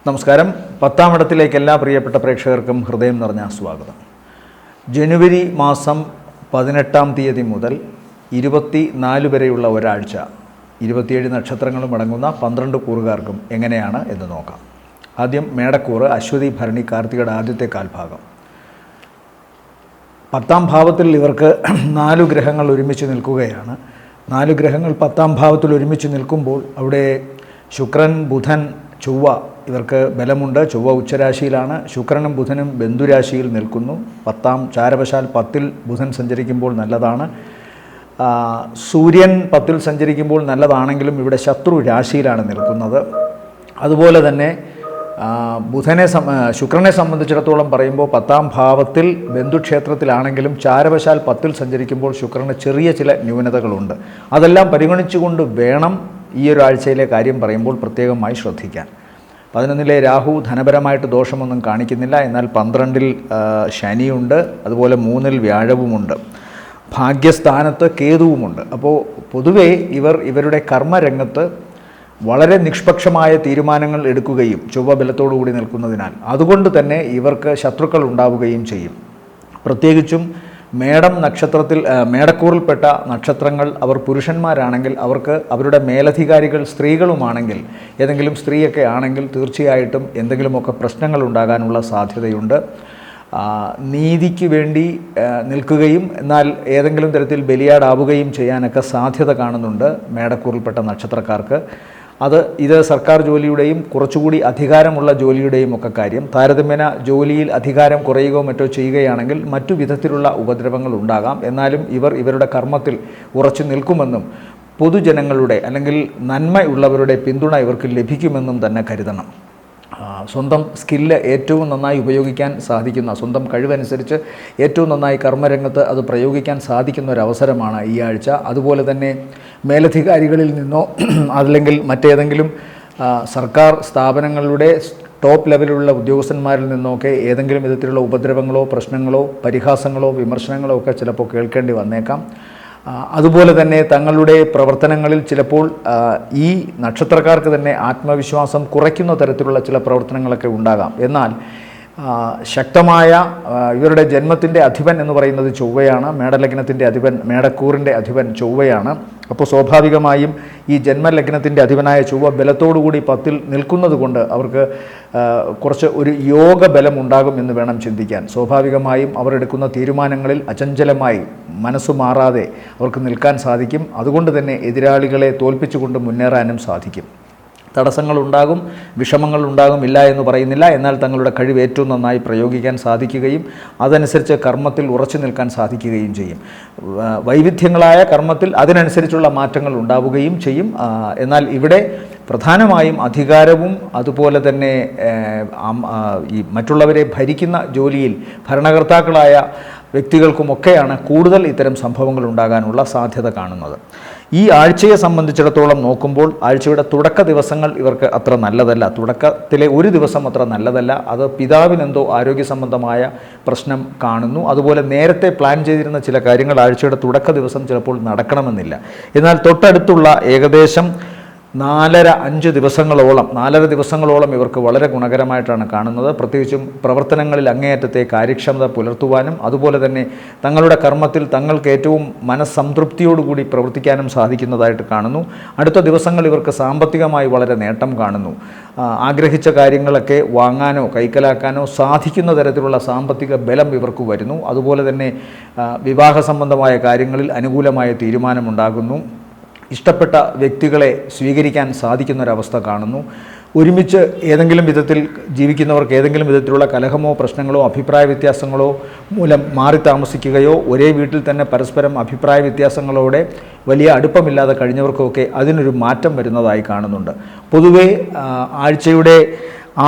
നമസ്കാരം. 10-ാം ഇടത്തിലേക്ക് എല്ലാ പ്രിയപ്പെട്ട പ്രേക്ഷകർക്കും ഹൃദയം നിറഞ്ഞ സ്വാഗതം. ജനുവരി മാസം 18-ാം തീയതി മുതൽ 24 വരെയുള്ള ഒരാഴ്ച 27 നക്ഷത്രങ്ങളും അടങ്ങുന്ന 12 കൂറുകാർക്കും എങ്ങനെയാണ് എന്ന് നോക്കാം. ആദ്യം മേടക്കൂറ്, അശ്വതി, ഭരണി, കാർത്തികയുടെ ആദ്യത്തെ കാൽഭാഗം. 10-ാം ഭാവത്തിൽ ഇവർക്ക് 4 ഗ്രഹങ്ങൾ ഒരുമിച്ച് നിൽക്കുകയാണ്. 4 ഗ്രഹങ്ങൾ 10-ാം ഭാവത്തിൽ ഒരുമിച്ച് നിൽക്കുമ്പോൾ അവിടെ ശുക്രൻ, ബുധൻ, ചൊവ്വ ഇവർക്ക് ബലമുണ്ട്. ചൊവ്വ ഉച്ചരാശിയിലാണ്. ശുക്രനും ബുധനും ബന്ധുരാശിയിൽ നിൽക്കുന്നു. 10-ാം ചാരവശാൽ 10-ൽ ബുധൻ സഞ്ചരിക്കുമ്പോൾ നല്ലതാണ്. സൂര്യൻ 10-ൽ സഞ്ചരിക്കുമ്പോൾ നല്ലതാണെങ്കിലും ഇവിടെ ശത്രു രാശിയിലാണ് നിൽക്കുന്നത്. അതുപോലെ തന്നെ ശുക്രനെ സംബന്ധിച്ചിടത്തോളം പറയുമ്പോൾ 10-ാം ഭാവത്തിൽ ബന്ധുക്ഷേത്രത്തിലാണെങ്കിലും ചാരവശാൽ 10-ൽ സഞ്ചരിക്കുമ്പോൾ ശുക്രന് ചെറിയ ചില ന്യൂനതകളുണ്ട്. അതെല്ലാം പരിഗണിച്ചുകൊണ്ട് വേണം ഈ ഒരാഴ്ചയിലെ കാര്യം പറയുമ്പോൾ പ്രത്യേകമായി ശ്രദ്ധിക്കാൻ. 11-ലെ രാഹു ധനപരമായിട്ട് ദോഷമൊന്നും കാണിക്കുന്നില്ല. എന്നാൽ 12-ൽ ശനിയുണ്ട്. അതുപോലെ 3-ൽ വ്യാഴവുമുണ്ട്. ഭാഗ്യസ്ഥാനത്ത് കേതുവുമുണ്ട്. അപ്പോൾ പൊതുവേ ഇവരുടെ കർമ്മരംഗത്ത് വളരെ നിഷ്പക്ഷമായ തീരുമാനങ്ങൾ എടുക്കുകയും ചൊവ്വ ബലത്തോടുകൂടി നിൽക്കുന്നതിനാൽ അതുകൊണ്ട് തന്നെ ഇവർക്ക് ശത്രുക്കൾ ഉണ്ടാവുകയും ചെയ്യും. പ്രത്യേകിച്ചും മേടക്കൂറിൽപ്പെട്ട നക്ഷത്രങ്ങൾ അവർ പുരുഷന്മാരാണെങ്കിൽ അവർക്ക് അവരുടെ മേലധികാരികൾ സ്ത്രീകളുമാണെങ്കിൽ, ഏതെങ്കിലും സ്ത്രീയൊക്കെ ആണെങ്കിൽ തീർച്ചയായിട്ടും എന്തെങ്കിലുമൊക്കെ പ്രശ്നങ്ങൾ ഉണ്ടാകാനുള്ള സാധ്യതയുണ്ട്. നീതിക്ക് വേണ്ടി നിൽക്കുകയും എന്നാൽ ഏതെങ്കിലും തരത്തിൽ ബലിയാടാവുകയും ചെയ്യാനൊക്കെ സാധ്യത കാണുന്നുണ്ട് മേടക്കൂറിൽപ്പെട്ട നക്ഷത്രക്കാർക്ക്. ഇത് സർക്കാർ ജോലിയുടെയും കുറച്ചുകൂടി അധികാരമുള്ള ജോലിയുടെയും ഒക്കെ കാര്യം. താരതമ്യേന ജോലിയിൽ അധികാരം കുറയുകയോ മറ്റോ ചെയ്യുകയാണെങ്കിൽ മറ്റു വിധത്തിലുള്ള ഉപദ്രവങ്ങൾ ഉണ്ടാകാം. എന്നാലും ഇവരുടെ കർമ്മത്തിൽ ഉറച്ചു നിൽക്കുമെന്നും പൊതുജനങ്ങളുടെ അല്ലെങ്കിൽ നന്മയുള്ളവരുടെ പിന്തുണ ഇവർക്ക് ലഭിക്കുമെന്നും തന്നെ കരുതണം. സ്വന്തം സ്കില്ല് ഏറ്റവും നന്നായി ഉപയോഗിക്കാൻ സാധിക്കുന്ന, സ്വന്തം കഴിവനുസരിച്ച് ഏറ്റവും നന്നായി കർമ്മരംഗത്ത് അത് പ്രയോഗിക്കാൻ സാധിക്കുന്ന ഒരവസരമാണ് ഈ ആഴ്ച. അതുപോലെ തന്നെ മേലധികാരികളിൽ നിന്നോ അല്ലെങ്കിൽ മറ്റേതെങ്കിലും സർക്കാർ സ്ഥാപനങ്ങളുടെ ടോപ്പ് ലെവലിലുള്ള ഉദ്യോഗസ്ഥന്മാരിൽ നിന്നൊക്കെ ഏതെങ്കിലും വിധത്തിലുള്ള ഉപദ്രവങ്ങളോ പ്രശ്നങ്ങളോ പരിഹാസങ്ങളോ വിമർശനങ്ങളോ ഒക്കെ ചിലപ്പോൾ കേൾക്കേണ്ടി വന്നേക്കാം. അതുപോലെ തന്നെ തങ്ങളുടെ പ്രവർത്തനങ്ങളിൽ ചിലപ്പോൾ ഈ നക്ഷത്രക്കാർക്ക് തന്നെ ആത്മവിശ്വാസം കുറയ്ക്കുന്ന തരത്തിലുള്ള ചില പ്രവർത്തനങ്ങളൊക്കെ ഉണ്ടാകാം. എന്നാൽ ശക്തമായ ഇവരുടെ ജന്മത്തിൻ്റെ അധിപൻ എന്ന് പറയുന്നത് ചൊവ്വയാണ്. മേടലഗ്നത്തിൻ്റെ അധിപൻ, മേടക്കൂറിൻ്റെ അധിപൻ ചൊവ്വയാണ്. അപ്പോൾ സ്വാഭാവികമായും ഈ ജന്മലഗ്നത്തിൻ്റെ അധിപനായ ചൊവ്വ ബലത്തോടുകൂടി 10-ൽ നിൽക്കുന്നത് കൊണ്ട് അവർക്ക് കുറച്ച് ഒരു യോഗ ബലം ഉണ്ടാകും എന്ന് വേണം ചിന്തിക്കാൻ. സ്വാഭാവികമായും അവർ എടുക്കുന്ന തീരുമാനങ്ങളിൽ അചഞ്ചലമായി മനസ്സു മാറാതെ അവർക്ക് നിൽക്കാൻ സാധിക്കും. അതുകൊണ്ട് തന്നെ എതിരാളികളെ തോൽപ്പിച്ചുകൊണ്ട് മുന്നേറാനും സാധിക്കും. തടസ്സങ്ങളുണ്ടാകും, വിഷമങ്ങളുണ്ടാകും, ഇല്ല എന്ന് പറയുന്നില്ല. എന്നാൽ തങ്ങളുടെ കഴിവ് ഏറ്റവും നന്നായി പ്രയോഗിക്കാൻ സാധിക്കുകയും അതനുസരിച്ച് കർമ്മത്തിൽ ഉറച്ചു നിൽക്കാൻ സാധിക്കുകയും ചെയ്യും. വൈവിധ്യങ്ങളായ കർമ്മത്തിൽ അതിനനുസരിച്ചുള്ള മാറ്റങ്ങൾ ഉണ്ടാവുകയും ചെയ്യും. എന്നാൽ ഇവിടെ പ്രധാനമായും അധികാരവും അതുപോലെ തന്നെ ഈ മറ്റുള്ളവരെ ഭരിക്കുന്ന ജോലിയിൽ ഭരണകർത്താക്കളായ വ്യക്തികൾക്കുമൊക്കെയാണ് കൂടുതൽ ഇത്തരം സംഭവങ്ങൾ ഉണ്ടാകാനുള്ള സാധ്യത കാണുന്നത്. ഈ ആഴ്ചയെ സംബന്ധിച്ചിടത്തോളം നോക്കുമ്പോൾ ആഴ്ചയുടെ തുടക്ക ദിവസങ്ങൾ ഇവർക്ക് അത്ര നല്ലതല്ല. തുടക്കത്തിലെ ഒരു ദിവസം അത്ര നല്ലതല്ല. അത് പിതാവിനെന്തോ ആരോഗ്യ സംബന്ധമായ പ്രശ്നം കാണുന്നു. അതുപോലെ നേരത്തെ പ്ലാൻ ചെയ്തിരുന്ന ചില കാര്യങ്ങൾ ആഴ്ചയുടെ തുടക്ക ദിവസം ചിലപ്പോൾ നടക്കണമെന്നില്ല. എന്നാൽ തൊട്ടടുത്തുള്ള ഏകദേശം 4.5 ദിവസങ്ങളോളം ഇവർക്ക് വളരെ ഗുണകരമായിട്ടാണ് കാണുന്നത്. പ്രത്യേകിച്ചും പ്രവർത്തനങ്ങളിൽ അങ്ങേയറ്റത്തെ കാര്യക്ഷമത പുലർത്തുവാനും അതുപോലെ തന്നെ തങ്ങളുടെ കർമ്മത്തിൽ തങ്ങൾക്ക് ഏറ്റവും മനസ്സംതൃപ്തിയോടുകൂടി പ്രവർത്തിക്കാനും സാധിക്കുന്നതായിട്ട് കാണുന്നു. അടുത്ത ദിവസങ്ങൾ ഇവർക്ക് സാമ്പത്തികമായി വളരെ നേട്ടം കാണുന്നു. ആഗ്രഹിച്ച കാര്യങ്ങളൊക്കെ വാങ്ങാനോ കൈക്കലാക്കാനോ സാധിക്കുന്ന തരത്തിലുള്ള സാമ്പത്തിക ബലം ഇവർക്ക് വരുന്നു. അതുപോലെ തന്നെ വിവാഹ സംബന്ധമായ കാര്യങ്ങളിൽ അനുകൂലമായ തീരുമാനമുണ്ടാകുന്നു. ഇഷ്ടപ്പെട്ട വ്യക്തികളെ സ്വീകരിക്കാൻ സാധിക്കുന്നൊരവസ്ഥ കാണുന്നു. ഒരുമിച്ച് ഏതെങ്കിലും വിധത്തിൽ ജീവിക്കുന്നവർക്ക് ഏതെങ്കിലും വിധത്തിലുള്ള കലഹമോ പ്രശ്നങ്ങളോ അഭിപ്രായ വ്യത്യാസങ്ങളോ മൂലം മാറി താമസിക്കുകയോ ഒരേ വീട്ടിൽ തന്നെ പരസ്പരം അഭിപ്രായ വ്യത്യാസങ്ങളോടെ വലിയ അടുപ്പമില്ലാതെ കഴിഞ്ഞവർക്കൊക്കെ അതിനൊരു മാറ്റം വരുന്നതായി കാണുന്നുണ്ട്. പൊതുവേ ആഴ്ചയുടെ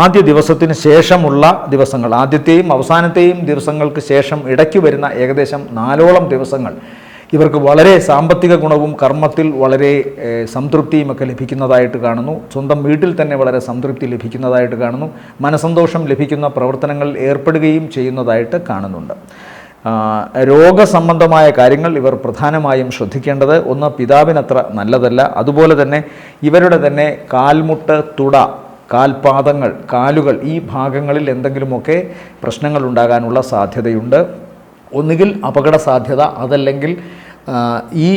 ആദ്യ ദിവസത്തിന് ശേഷമുള്ള ദിവസങ്ങൾ, ആദ്യത്തെയും അവസാനത്തെയും ദിവസങ്ങൾക്ക് ശേഷം ഇടയ്ക്ക് വരുന്ന ഏകദേശം 4ഓളം ദിവസങ്ങൾ ഇവർക്ക് വളരെ സാമ്പത്തിക ഗുണവും കർമ്മത്തിൽ വളരെ സംതൃപ്തിയുമൊക്കെ ലഭിക്കുന്നതായിട്ട് കാണുന്നു. സ്വന്തം വീട്ടിൽ തന്നെ വളരെ സംതൃപ്തി ലഭിക്കുന്നതായിട്ട് കാണുന്നു. മനസന്തോഷം ലഭിക്കുന്ന പ്രവർത്തനങ്ങളിൽ ഏർപ്പെടുകയും ചെയ്യുന്നതായിട്ട് കാണുന്നുണ്ട്. രോഗസംബന്ധമായ കാര്യങ്ങൾ ഇവർ പ്രധാനമായും ശ്രദ്ധിക്കേണ്ടത്. ഒന്ന്, പിതാവിനത്ര നല്ലതല്ല. അതുപോലെ തന്നെ ഇവരുടെ തന്നെ കാൽമുട്ട്, തുട, കാൽപാദങ്ങൾ, കാലുകൾ, ഈ ഭാഗങ്ങളിൽ എന്തെങ്കിലുമൊക്കെ പ്രശ്നങ്ങൾ ഉണ്ടാകാനുള്ള സാധ്യതയുണ്ട്. ഒന്നുകിൽ അപകട സാധ്യത, അതല്ലെങ്കിൽ ഈ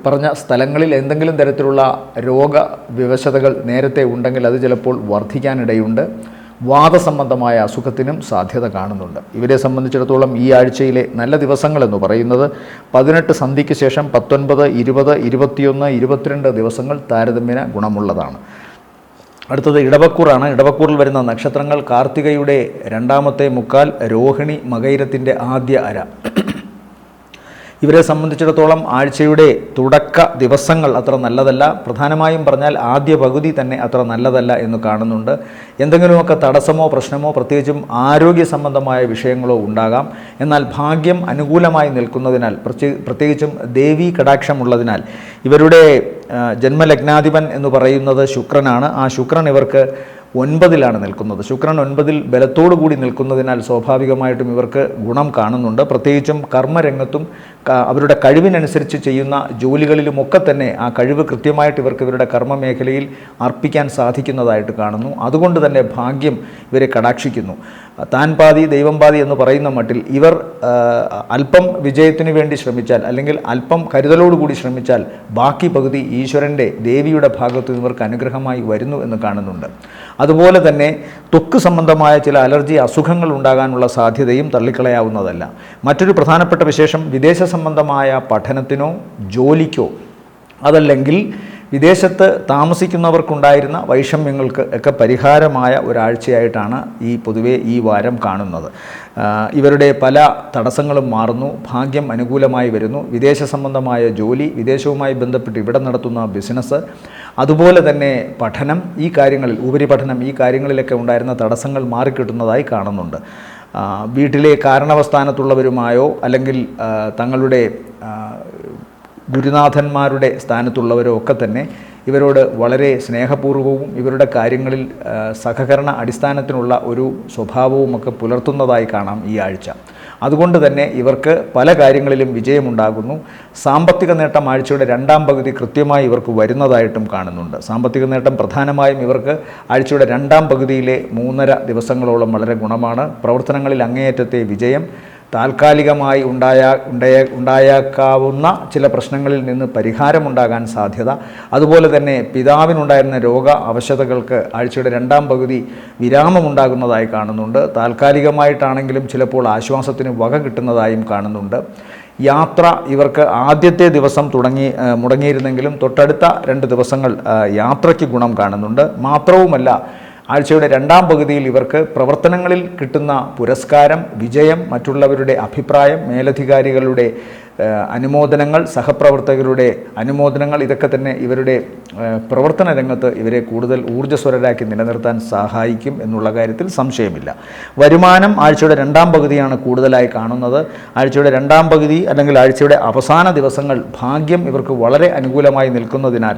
പറഞ്ഞ സ്ഥലങ്ങളിൽ എന്തെങ്കിലും തരത്തിലുള്ള രോഗവിവശതകൾ നേരത്തെ ഉണ്ടെങ്കിൽ അത് ചിലപ്പോൾ വർദ്ധിക്കാനിടയുണ്ട്. വാദസംബന്ധമായ അസുഖത്തിനും സാധ്യത കാണുന്നുണ്ട്. ഇവരെ സംബന്ധിച്ചിടത്തോളം ഈ ആഴ്ചയിലെ നല്ല ദിവസങ്ങളെന്ന് പറയുന്നത് 18 സന്ധ്യയ്ക്ക് ശേഷം 19, 20, 21, 22 ദിവസങ്ങൾ താരതമ്യേന ഗുണമുള്ളതാണ്. അടുത്തത് ഇടവക്കൂറാണ്. ഇടവക്കൂറിൽ വരുന്ന നക്ഷത്രങ്ങൾ കാർത്തികയുടെ രണ്ടാമത്തെ മുക്കാൽ, രോഹിണി മകയിരത്തിൻ്റെ ആദ്യ അര. ഇവരെ സംബന്ധിച്ചിടത്തോളം ആഴ്ചയുടെ തുടക്ക ദിവസങ്ങൾ അത്ര നല്ലതല്ല. പ്രധാനമായും പറഞ്ഞാൽ ആദ്യ പകുതി തന്നെ അത്ര നല്ലതല്ല എന്ന് കാണുന്നുണ്ട്. എന്തെങ്കിലുമൊക്കെ തടസ്സമോ പ്രശ്നമോ പ്രത്യേകിച്ചും ആരോഗ്യ സംബന്ധമായ വിഷയങ്ങളോ ഉണ്ടാകാം. എന്നാൽ ഭാഗ്യം അനുകൂലമായി നിൽക്കുന്നതിനാൽ, പ്രത്യേകിച്ചും ദേവീ കടാക്ഷമുള്ളതിനാൽ, ഇവരുടെ ജന്മലഗ്നാധിപൻ എന്ന് പറയുന്നത് ശുക്രനാണ്. ആ ശുക്രൻ ഇവർക്ക് 9-ലാണ് നിൽക്കുന്നത്. ശുക്രൻ 9-ൽ ബലത്തോടു കൂടി നിൽക്കുന്നതിനാൽ സ്വാഭാവികമായിട്ടും ഇവർക്ക് ഗുണം കാണുന്നുണ്ട്. പ്രത്യേകിച്ചും കർമ്മരംഗത്തും അവരുടെ കഴിവിനനുസരിച്ച് ചെയ്യുന്ന ജോലികളിലുമൊക്കെ തന്നെ ആ കഴിവ് കൃത്യമായിട്ട് ഇവരുടെ കർമ്മ മേഖലയിൽ അർപ്പിക്കാൻ സാധിക്കുന്നതായിട്ട് കാണുന്നു. അതുകൊണ്ട് തന്നെ ഭാഗ്യം ഇവരെ കടാക്ഷിക്കുന്നു. താൻ പാതി ദൈവം പാതി എന്ന് പറയുന്ന മട്ടിൽ ഇവർ അല്പം വിജയത്തിന് വേണ്ടി ശ്രമിച്ചാൽ, അല്ലെങ്കിൽ അല്പം കരുതലോടുകൂടി ശ്രമിച്ചാൽ, ബാക്കി പകുതി ഈശ്വരൻ്റെ ദേവിയുടെ ഭാഗത്ത് ഇവർക്ക് അനുഗ്രഹമായി വരുന്നു എന്ന് കാണുന്നുണ്ട്. അതുപോലെ തന്നെ ത്വക്ക് സംബന്ധമായ ചില അലർജി അസുഖങ്ങൾ ഉണ്ടാകാനുള്ള സാധ്യതയും തള്ളിക്കളയാവുന്നതല്ല. മറ്റൊരു പ്രധാനപ്പെട്ട വിശേഷം, വിദേശ സംബന്ധമായ പഠനത്തിനോ ജോലിക്കോ അതല്ലെങ്കിൽ വിദേശത്ത് താമസിക്കുന്നവർക്കുണ്ടായിരുന്ന വൈഷമ്യങ്ങൾക്ക് ഒക്കെ പരിഹാരമായ ഒരാഴ്ചയായിട്ടാണ് പൊതുവെ ഈ വാരം കാണുന്നത്. ഇവരുടെ പല തടസ്സങ്ങളും മാറുന്നു, ഭാഗ്യം അനുകൂലമായി വരുന്നു. വിദേശ സംബന്ധമായ ജോലി, വിദേശവുമായി ബന്ധപ്പെട്ട് ഇവിടെ നടത്തുന്ന ബിസിനസ്, അതുപോലെ തന്നെ പഠനം, ഈ കാര്യങ്ങളിൽ ഉപരിപഠനം, ഈ കാര്യങ്ങളിലൊക്കെ ഉണ്ടായിരുന്ന തടസ്സങ്ങൾ മാറിക്കിട്ടുന്നതായി കാണുന്നുണ്ട്. വീട്ടിലെ കാരണവസ്ഥാനത്തുള്ളവരുമായോ അല്ലെങ്കിൽ തങ്ങളുടെ ഗുരുനാഥന്മാരുടെ സ്ഥാനത്തുള്ളവരോ ഒക്കെ തന്നെ ഇവരോട് വളരെ സ്നേഹപൂർവ്വവും ഇവരുടെ കാര്യങ്ങളിൽ സഹകരണ അടിസ്ഥാനത്തിനുള്ള ഒരു സ്വഭാവവുമൊക്കെ പുലർത്തുന്നതായി കാണാം ഈ ആഴ്ച. അതുകൊണ്ട് തന്നെ ഇവർക്ക് പല കാര്യങ്ങളിലും വിജയമുണ്ടാകുന്നു. സാമ്പത്തിക നേട്ടം ആഴ്ചയുടെ രണ്ടാം പകുതി കൃത്യമായി ഇവർക്ക് വരുന്നതായിട്ടും കാണുന്നുണ്ട്. സാമ്പത്തിക നേട്ടം പ്രധാനമായും ഇവർക്ക് ആഴ്ചയുടെ രണ്ടാം പകുതിയിലെ 3.5 ദിവസങ്ങളോളം വളരെ ഗുണമാണ്. പ്രവർത്തനങ്ങളിൽ അങ്ങേയറ്റത്തെ വിജയം, താൽക്കാലികമായി ഉണ്ടായേക്കാവുന്ന ചില പ്രശ്നങ്ങളിൽ നിന്ന് പരിഹാരമുണ്ടാകാൻ സാധ്യത, അതുപോലെ തന്നെ പിതാവിനുണ്ടായിരുന്ന രോഗ അവശതകൾക്ക് ആഴ്ചയുടെ രണ്ടാം പകുതി വിരാമമുണ്ടാകുന്നതായി കാണുന്നുണ്ട്. താൽക്കാലികമായിട്ടാണെങ്കിലും ചിലപ്പോൾ ആശ്വാസത്തിന് വക കിട്ടുന്നതായും കാണുന്നുണ്ട്. യാത്ര ഇവർക്ക് ആദ്യത്തെ ദിവസം മുടങ്ങിയിരുന്നെങ്കിലും തൊട്ടടുത്ത 2 ദിവസങ്ങൾ യാത്രയ്ക്ക് ഗുണം കാണുന്നുണ്ട്. മാത്രവുമല്ല, ആഴ്ചയുടെ രണ്ടാം പകുതിയിൽ ഇവർക്ക് പ്രവർത്തനങ്ങളിൽ കിട്ടുന്ന പുരസ്കാരം, വിജയം, മറ്റുള്ളവരുടെ അഭിപ്രായം, മേലധികാരികളുടെ അനുമോദനങ്ങൾ, സഹപ്രവർത്തകരുടെ അനുമോദനങ്ങൾ, ഇതൊക്കെ തന്നെ ഇവരുടെ പ്രവർത്തന രംഗത്ത് ഇവരെ കൂടുതൽ ഊർജ്ജസ്വരരാക്കി നിലനിർത്താൻ സഹായിക്കും എന്നുള്ള കാര്യത്തിൽ സംശയമില്ല. വരുമാനം ആഴ്ചയുടെ രണ്ടാം പകുതിയാണ് കൂടുതലായി കാണുന്നത്. ആഴ്ചയുടെ രണ്ടാം പകുതി അല്ലെങ്കിൽ ആഴ്ചയുടെ അവസാന ദിവസങ്ങൾ ഭാഗ്യം ഇവർക്ക് വളരെ അനുകൂലമായി നിൽക്കുന്നതിനാൽ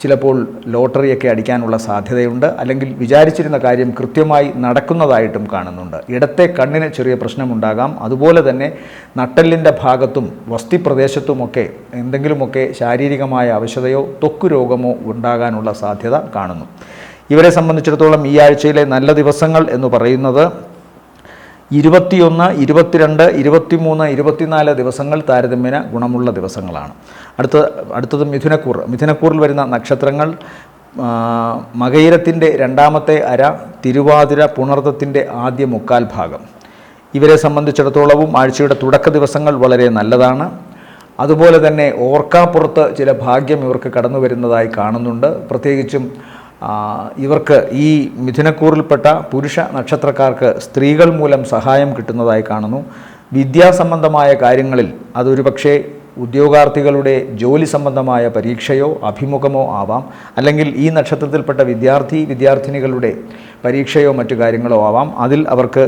ചിലപ്പോൾ ലോട്ടറിയൊക്കെ അടിക്കാനുള്ള സാധ്യതയുണ്ട്. അല്ലെങ്കിൽ വിചാരിച്ചിരുന്ന കാര്യം കൃത്യമായി നടക്കുന്നതായിട്ടും കാണുന്നുണ്ട്. ഇടത്തെ കണ്ണിന് ചെറിയ പ്രശ്നമുണ്ടാകാം. അതുപോലെ തന്നെ നട്ടെല്ലിൻ്റെ ഭാഗത്തും വസ്തിപ്രദേശത്തുമൊക്കെ എന്തെങ്കിലുമൊക്കെ ശാരീരികമായ അവശതയോ ത്വക്ക് രോഗമോ ഉണ്ടാകാനുള്ള സാധ്യത കാണുന്നു. ഇവരെ സംബന്ധിച്ചിടത്തോളം ഈ ആഴ്ചയിലെ നല്ല ദിവസങ്ങൾ എന്ന് പറയുന്നത് 21, 22, 23, 24 ദിവസങ്ങൾ താരതമ്യേന ഗുണമുള്ള ദിവസങ്ങളാണ്. അടുത്തത് മിഥുനക്കൂർ. മിഥുനക്കൂറിൽ വരുന്ന നക്ഷത്രങ്ങൾ മകയിരത്തിൻ്റെ രണ്ടാമത്തെ അര, തിരുവാതിര, പുണർദത്തിൻ്റെ ആദ്യ മുക്കാൽ ഭാഗം. ഇവരെ സംബന്ധിച്ചിടത്തോളവും ആഴ്ചയുടെ തുടക്ക ദിവസങ്ങൾ വളരെ നല്ലതാണ്. അതുപോലെ തന്നെ ഓർക്കാപ്പുറത്ത് ചില ഭാഗ്യം ഇവർക്ക് കടന്നു വരുന്നതായി കാണുന്നുണ്ട്. പ്രത്യേകിച്ചും ഇവർക്ക് ഈ മിഥുനക്കൂറിൽപ്പെട്ട പുരുഷ നക്ഷത്രക്കാർക്ക് സ്ത്രീകൾ മൂലം സഹായം കിട്ടുന്നതായി കാണുന്നു. വിദ്യാസംബന്ധമായ കാര്യങ്ങളിൽ അതൊരു പക്ഷേ ഉദ്യോഗാർത്ഥികളുടെ ജോലി സംബന്ധമായ പരീക്ഷയോ അഭിമുഖമോ ആവാം, അല്ലെങ്കിൽ ഈ നക്ഷത്രത്തിൽപ്പെട്ട വിദ്യാർത്ഥിനികളുടെ പരീക്ഷയോ മറ്റു കാര്യങ്ങളോ ആവാം. അതിൽ അവർക്ക്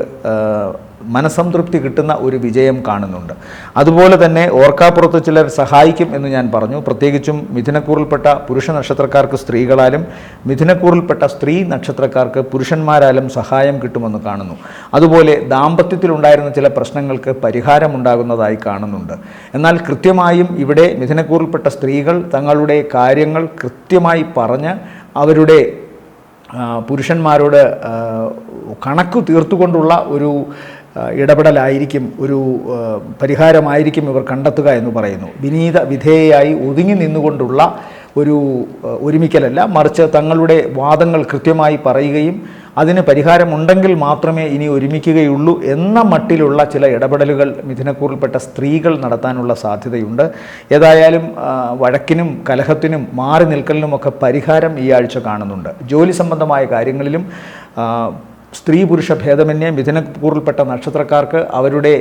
മനസ്സംതൃപ്തി കിട്ടുന്ന ഒരു വിജയം കാണുന്നുണ്ട്. അതുപോലെ തന്നെ ഓർക്കാപ്പുറത്ത് ചിലർ സഹായിക്കും എന്ന് ഞാൻ പറഞ്ഞു. പ്രത്യേകിച്ചും മിഥുനക്കൂറിൽപ്പെട്ട പുരുഷ നക്ഷത്രക്കാർക്ക് സ്ത്രീകളാലും മിഥുനക്കൂറിൽപ്പെട്ട സ്ത്രീ നക്ഷത്രക്കാർക്ക് പുരുഷന്മാരാലും സഹായം കിട്ടുമെന്ന് കാണുന്നു. അതുപോലെ ദാമ്പത്യത്തിലുണ്ടായിരുന്ന ചില പ്രശ്നങ്ങൾക്ക് പരിഹാരമുണ്ടാകുന്നതായി കാണുന്നുണ്ട്. എന്നാൽ കൃത്യമായും ഇവിടെ മിഥുനക്കൂറിൽപ്പെട്ട സ്ത്രീകൾ തങ്ങളുടെ കാര്യങ്ങൾ കൃത്യമായി പറഞ്ഞ് അവരുടെ പുരുഷന്മാരോട് കണക്കു തീർത്തുകൊണ്ടുള്ള ഒരു ഇടപെടലായിരിക്കും, ഒരു പരിഹാരമായിരിക്കും ഇവർ കണ്ടെത്തുക എന്ന് പറയുന്നു. വിധേയയായി ഒതുങ്ങി നിന്നുകൊണ്ടുള്ള ഒരു ഒരുമിക്കലല്ല, മറിച്ച് തങ്ങളുടെ വാദങ്ങൾ കൃത്യമായി പറയുകയും അതിന് പരിഹാരമുണ്ടെങ്കിൽ മാത്രമേ ഇനി ഒരുമിക്കുകയുള്ളൂ എന്ന മട്ടിലുള്ള ചില ഇടപെടലുകൾ മിഥുനക്കൂറിൽപ്പെട്ട സ്ത്രീകൾ നടത്താനുള്ള സാധ്യതയുണ്ട്. ഏതായാലും വഴക്കിനും കലഹത്തിനും മാറി നിൽക്കലിനുമൊക്കെ പരിഹാരം ഈ ആഴ്ച കാണുന്നുണ്ട്. ജോലി സംബന്ധമായ കാര്യങ്ങളിലും സ്ത്രീ പുരുഷ ഭേദമന്യേ മിഥുനക്കൂറിൽപ്പെട്ട നക്ഷത്രക്കാർക്ക് അവരുടെ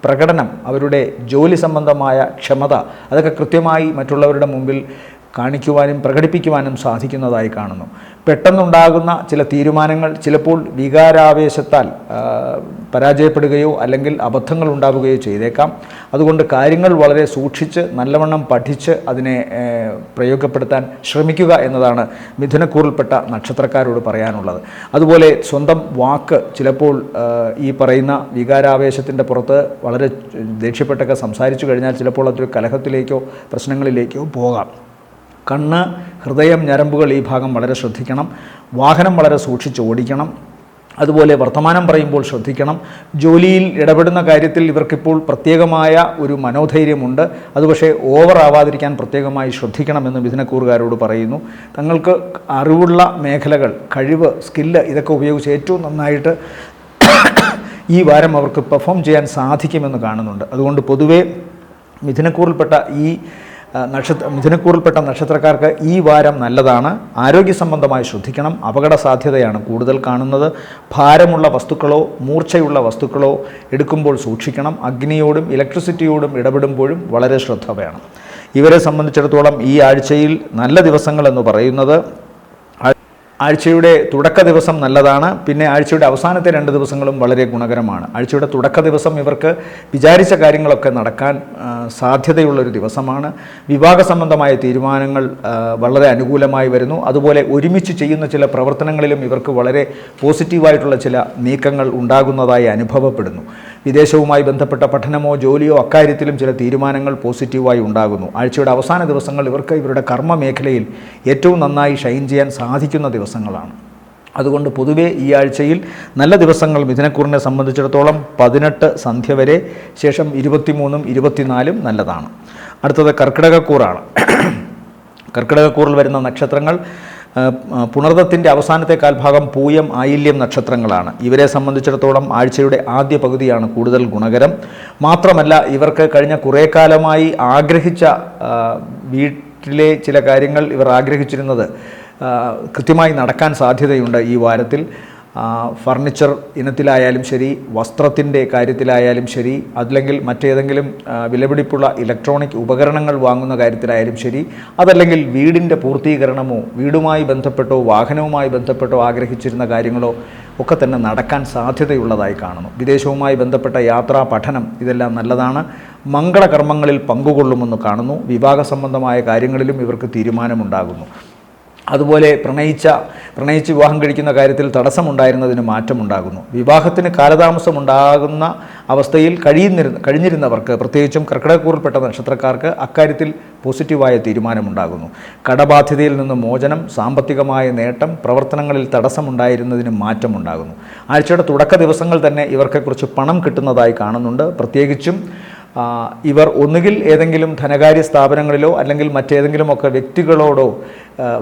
പ്രകടനം, അവരുടെ ജോലി സംബന്ധമായ ക്ഷമത അതൊക്കെ കൃത്യമായി മറ്റുള്ളവരുടെ മുമ്പിൽ കാണിക്കുവാനും പ്രകടിപ്പിക്കുവാനും സാധിക്കുന്നതായി കാണുന്നു. പെട്ടെന്നുണ്ടാകുന്ന ചില തീരുമാനങ്ങൾ ചിലപ്പോൾ വികാരാവേശത്താൽ പരാജയപ്പെടുകയോ അല്ലെങ്കിൽ അബദ്ധങ്ങൾ ഉണ്ടാവുകയോ ചെയ്തേക്കാം. അതുകൊണ്ട് കാര്യങ്ങൾ വളരെ സൂക്ഷിച്ച് നല്ലവണ്ണം പഠിച്ച് അതിനെ പ്രയോഗപ്പെടുത്താൻ ശ്രമിക്കുക എന്നതാണ് മിഥുനക്കൂറിൽപ്പെട്ട നക്ഷത്രക്കാരോട് പറയാനുള്ളത്. അതുപോലെ സ്വന്തം വാക്ക് ചിലപ്പോൾ ഈ പറയുന്ന വികാരാവേശത്തിൻ്റെ പുറത്ത് വളരെ ദേഷ്യപ്പെട്ടൊക്കെ സംസാരിച്ചു കഴിഞ്ഞാൽ ചിലപ്പോൾ അതൊരു കലഹത്തിലേക്കോ പ്രശ്നങ്ങളിലേക്കോ പോകാം. കണ്ണ്, ഹൃദയം, ഞരമ്പുകൾ ഈ ഭാഗം വളരെ ശ്രദ്ധിക്കണം. വാഹനം വളരെ സൂക്ഷിച്ച് ഓടിക്കണം. അതുപോലെ വർത്തമാനം പറയുമ്പോൾ ശ്രദ്ധിക്കണം. ജോലിയിൽ ഇടപെടുന്ന കാര്യത്തിൽ ഇവർക്കിപ്പോൾ പ്രത്യേകമായ ഒരു മനോധൈര്യമുണ്ട്. അത് പക്ഷേ ഓവർ ആവാതിരിക്കാൻ പ്രത്യേകമായി ശ്രദ്ധിക്കണമെന്ന് മിഥുനക്കൂറുകാരോട് പറയുന്നു. തങ്ങൾക്ക് അറിവുള്ള മേഖലകൾ, കഴിവ്, സ്കില്ല് ഇതൊക്കെ ഉപയോഗിച്ച് ഏറ്റവും നന്നായിട്ട് ഈ വാരം അവർക്ക് പെർഫോം ചെയ്യാൻ സാധിക്കുമെന്ന് കാണുന്നുണ്ട്. അതുകൊണ്ട് പൊതുവേ മിഥുനക്കൂറിൽപ്പെട്ട നക്ഷത്രക്കാർക്ക് ഈ വാരം നല്ലതാണ്. ആരോഗ്യ സംബന്ധമായി ശ്രദ്ധിക്കണം. അപകട സാധ്യതയാണ് കൂടുതൽ കാണുന്നത്. ഭാരമുള്ള വസ്തുക്കളോ മൂർച്ചയുള്ള വസ്തുക്കളോ എടുക്കുമ്പോൾ സൂക്ഷിക്കണം. അഗ്നിയോടും ഇലക്ട്രിസിറ്റിയോടും ഇടപെടുമ്പോഴും വളരെ ശ്രദ്ധ വേണം. ഇവരെ സംബന്ധിച്ചിടത്തോളം ഈ ആഴ്ചയിൽ നല്ല ദിവസങ്ങളെന്ന് പറയുന്നത് ആഴ്ചയുടെ തുടക്ക ദിവസം നല്ലതാണ്. പിന്നെ ആഴ്ചയുടെ അവസാനത്തെ 2 ദിവസങ്ങളും വളരെ ഗുണകരമാണ്. ആഴ്ചയുടെ തുടക്ക ദിവസം ഇവർക്ക് വിചാരിച്ച കാര്യങ്ങളൊക്കെ നടക്കാൻ സാധ്യതയുള്ളൊരു ദിവസമാണ്. വിവാഹ സംബന്ധമായ തീരുമാനങ്ങൾ വളരെ അനുകൂലമായി വരുന്നു. അതുപോലെ ഒരുമിച്ച് ചെയ്യുന്ന ചില പ്രവർത്തനങ്ങളിലും ഇവർക്ക് വളരെ പോസിറ്റീവായിട്ടുള്ള ചില നീക്കങ്ങൾ ഉണ്ടാകുന്നതായി അനുഭവപ്പെടുന്നു. വിദേശവുമായി ബന്ധപ്പെട്ട പഠനമോ ജോലിയോ അക്കാര്യത്തിലും ചില തീരുമാനങ്ങൾ പോസിറ്റീവായി ഉണ്ടാകുന്നു. ആഴ്ചയുടെ അവസാന ദിവസങ്ങൾ ഇവർക്ക് ഇവരുടെ കർമ്മ മേഖലയിൽ ഏറ്റവും നന്നായി ഷൈൻ ചെയ്യാൻ സാധിക്കുന്ന ദിവസങ്ങളാണ്. അതുകൊണ്ട് പൊതുവേ ഈ ആഴ്ചയിൽ നല്ല ദിവസങ്ങൾ മിഥുനക്കൂറിനെ സംബന്ധിച്ചിടത്തോളം 18 സന്ധ്യ വരെ, ശേഷം 23ഉം 24ഉം നല്ലതാണ്. അടുത്തത് കർക്കിടകക്കൂറാണ്. കർക്കിടകക്കൂറിൽ വരുന്ന നക്ഷത്രങ്ങൾ പുണർദത്തിൻ്റെ അവസാനത്തെ കാൽഭാഗം, പൂയം, ആയില്യം നക്ഷത്രങ്ങളാണ്. ഇവരെ സംബന്ധിച്ചിടത്തോളം ആഴ്ചയുടെ ആദ്യ പകുതിയാണ് കൂടുതൽ ഗുണകരം. മാത്രമല്ല ഇവർക്ക് കഴിഞ്ഞ കുറേ കാലമായി ആഗ്രഹിച്ച വീട്ടിലെ ചില കാര്യങ്ങൾ ഇവർ ആഗ്രഹിച്ചിരുന്നത് കൃത്യമായി നടക്കാൻ സാധ്യതയുണ്ട് ഈ വാരത്തിൽ. ഫർണിച്ചർ ഇനത്തിലായാലും ശരി, വസ്ത്രത്തിൻ്റെ കാര്യത്തിലായാലും ശരി, അതല്ലെങ്കിൽ മറ്റേതെങ്കിലും വിലപിടിപ്പുള്ള ഇലക്ട്രോണിക് ഉപകരണങ്ങൾ വാങ്ങുന്ന കാര്യത്തിലായാലും ശരി, അതല്ലെങ്കിൽ വീടിൻ്റെ പൂർത്തീകരണമോ വീടുമായി ബന്ധപ്പെട്ടോ വാഹനവുമായി ബന്ധപ്പെട്ടോ ആഗ്രഹിച്ചിരുന്ന കാര്യങ്ങളോ ഒക്കെ തന്നെ നടക്കാൻ സാധ്യതയുള്ളതായി കാണുന്നു. വിദേശവുമായി ബന്ധപ്പെട്ട യാത്രാ, പഠനം ഇതെല്ലാം നല്ലതാണ്. മംഗളകർമ്മങ്ങളിൽ പങ്കുകൊള്ളുമെന്ന് കാണുന്നു. വിവാഹ സംബന്ധമായ കാര്യങ്ങളിലും ഇവർക്ക് തീരുമാനമുണ്ടാകുന്നു. അതുപോലെ പ്രണയിച്ച് വിവാഹം കഴിക്കുന്ന കാര്യത്തിൽ തടസ്സമുണ്ടായിരുന്നതിന് മാറ്റമുണ്ടാകുന്നു. വിവാഹത്തിന് കാലതാമസമുണ്ടാകുന്ന അവസ്ഥയിൽ കഴിഞ്ഞിരുന്നവർക്ക്, പ്രത്യേകിച്ചും കർക്കിടകക്കൂറിൽപ്പെട്ട നക്ഷത്രക്കാർക്ക് അക്കാര്യത്തിൽ പോസിറ്റീവായ തീരുമാനമുണ്ടാകുന്നു. കടബാധ്യതയിൽ നിന്ന് മോചനം, സാമ്പത്തികമായ നേട്ടം, പ്രവർത്തനങ്ങളിൽ തടസ്സമുണ്ടായിരുന്നതിന് മാറ്റമുണ്ടാകുന്നു. ആഴ്ചയുടെ തുടക്ക ദിവസങ്ങൾ തന്നെ ഇവർക്ക് കുറച്ച് പണം കിട്ടുന്നതായി കാണുന്നുണ്ട്. പ്രത്യേകിച്ചും ഇവർ ഒന്നുകിൽ ഏതെങ്കിലും ധനകാര്യ സ്ഥാപനങ്ങളിലോ അല്ലെങ്കിൽ മറ്റേതെങ്കിലുമൊക്കെ വ്യക്തികളോടോ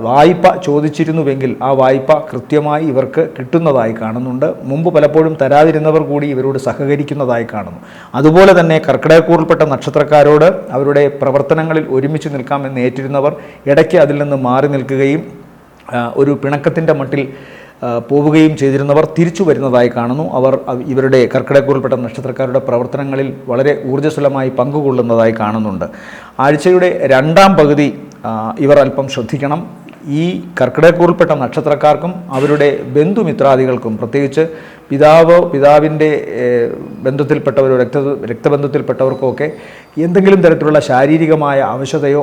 വായ്പ ചോദിച്ചിരുന്നുവെങ്കിൽ ആ വായ്പ കൃത്യമായി ഇവർക്ക് കിട്ടുന്നതായി കാണുന്നുണ്ട്. മുമ്പ് പലപ്പോഴും തരാതിരുന്നവർ കൂടി ഇവരോട് സഹകരിക്കുന്നതായി കാണുന്നു. അതുപോലെ തന്നെ കർക്കിടകക്കൂറിൽപ്പെട്ട നക്ഷത്രക്കാരോട് അവരുടെ പ്രവർത്തനങ്ങളിൽ ഒരുമിച്ച് നിൽക്കാമെന്ന് ഏറ്റിരുന്നവർ ഇടയ്ക്ക് അതിൽ നിന്ന് മാറി നിൽക്കുകയും ഒരു പിണക്കത്തിൻ്റെ മട്ടിൽ പോവുകയും ചെയ്തിരുന്നവർ തിരിച്ചു വരുന്നതായി കാണുന്നു. അവർ ഇവരുടെ കർക്കിടകക്കൂറിൽപ്പെട്ട നക്ഷത്രക്കാരുടെ പ്രവർത്തനങ്ങളിൽ വളരെ ഊർജ്ജസ്വലമായി പങ്കുകൊള്ളുന്നതായി കാണുന്നുണ്ട്. ആഴ്ചയുടെ 2ാം പകുതി ഇവർ അല്പം ശ്രദ്ധിക്കണം. ഈ കർക്കിടകക്കൂറിൽപ്പെട്ട നക്ഷത്രക്കാർക്കും അവരുടെ ബന്ധുമിത്രാദികൾക്കും, പ്രത്യേകിച്ച് പിതാവിൻ്റെ ബന്ധത്തിൽപ്പെട്ടവരോ രക്തബന്ധത്തിൽപ്പെട്ടവർക്കൊക്കെ എന്തെങ്കിലും തരത്തിലുള്ള ശാരീരികമായ അവശതയോ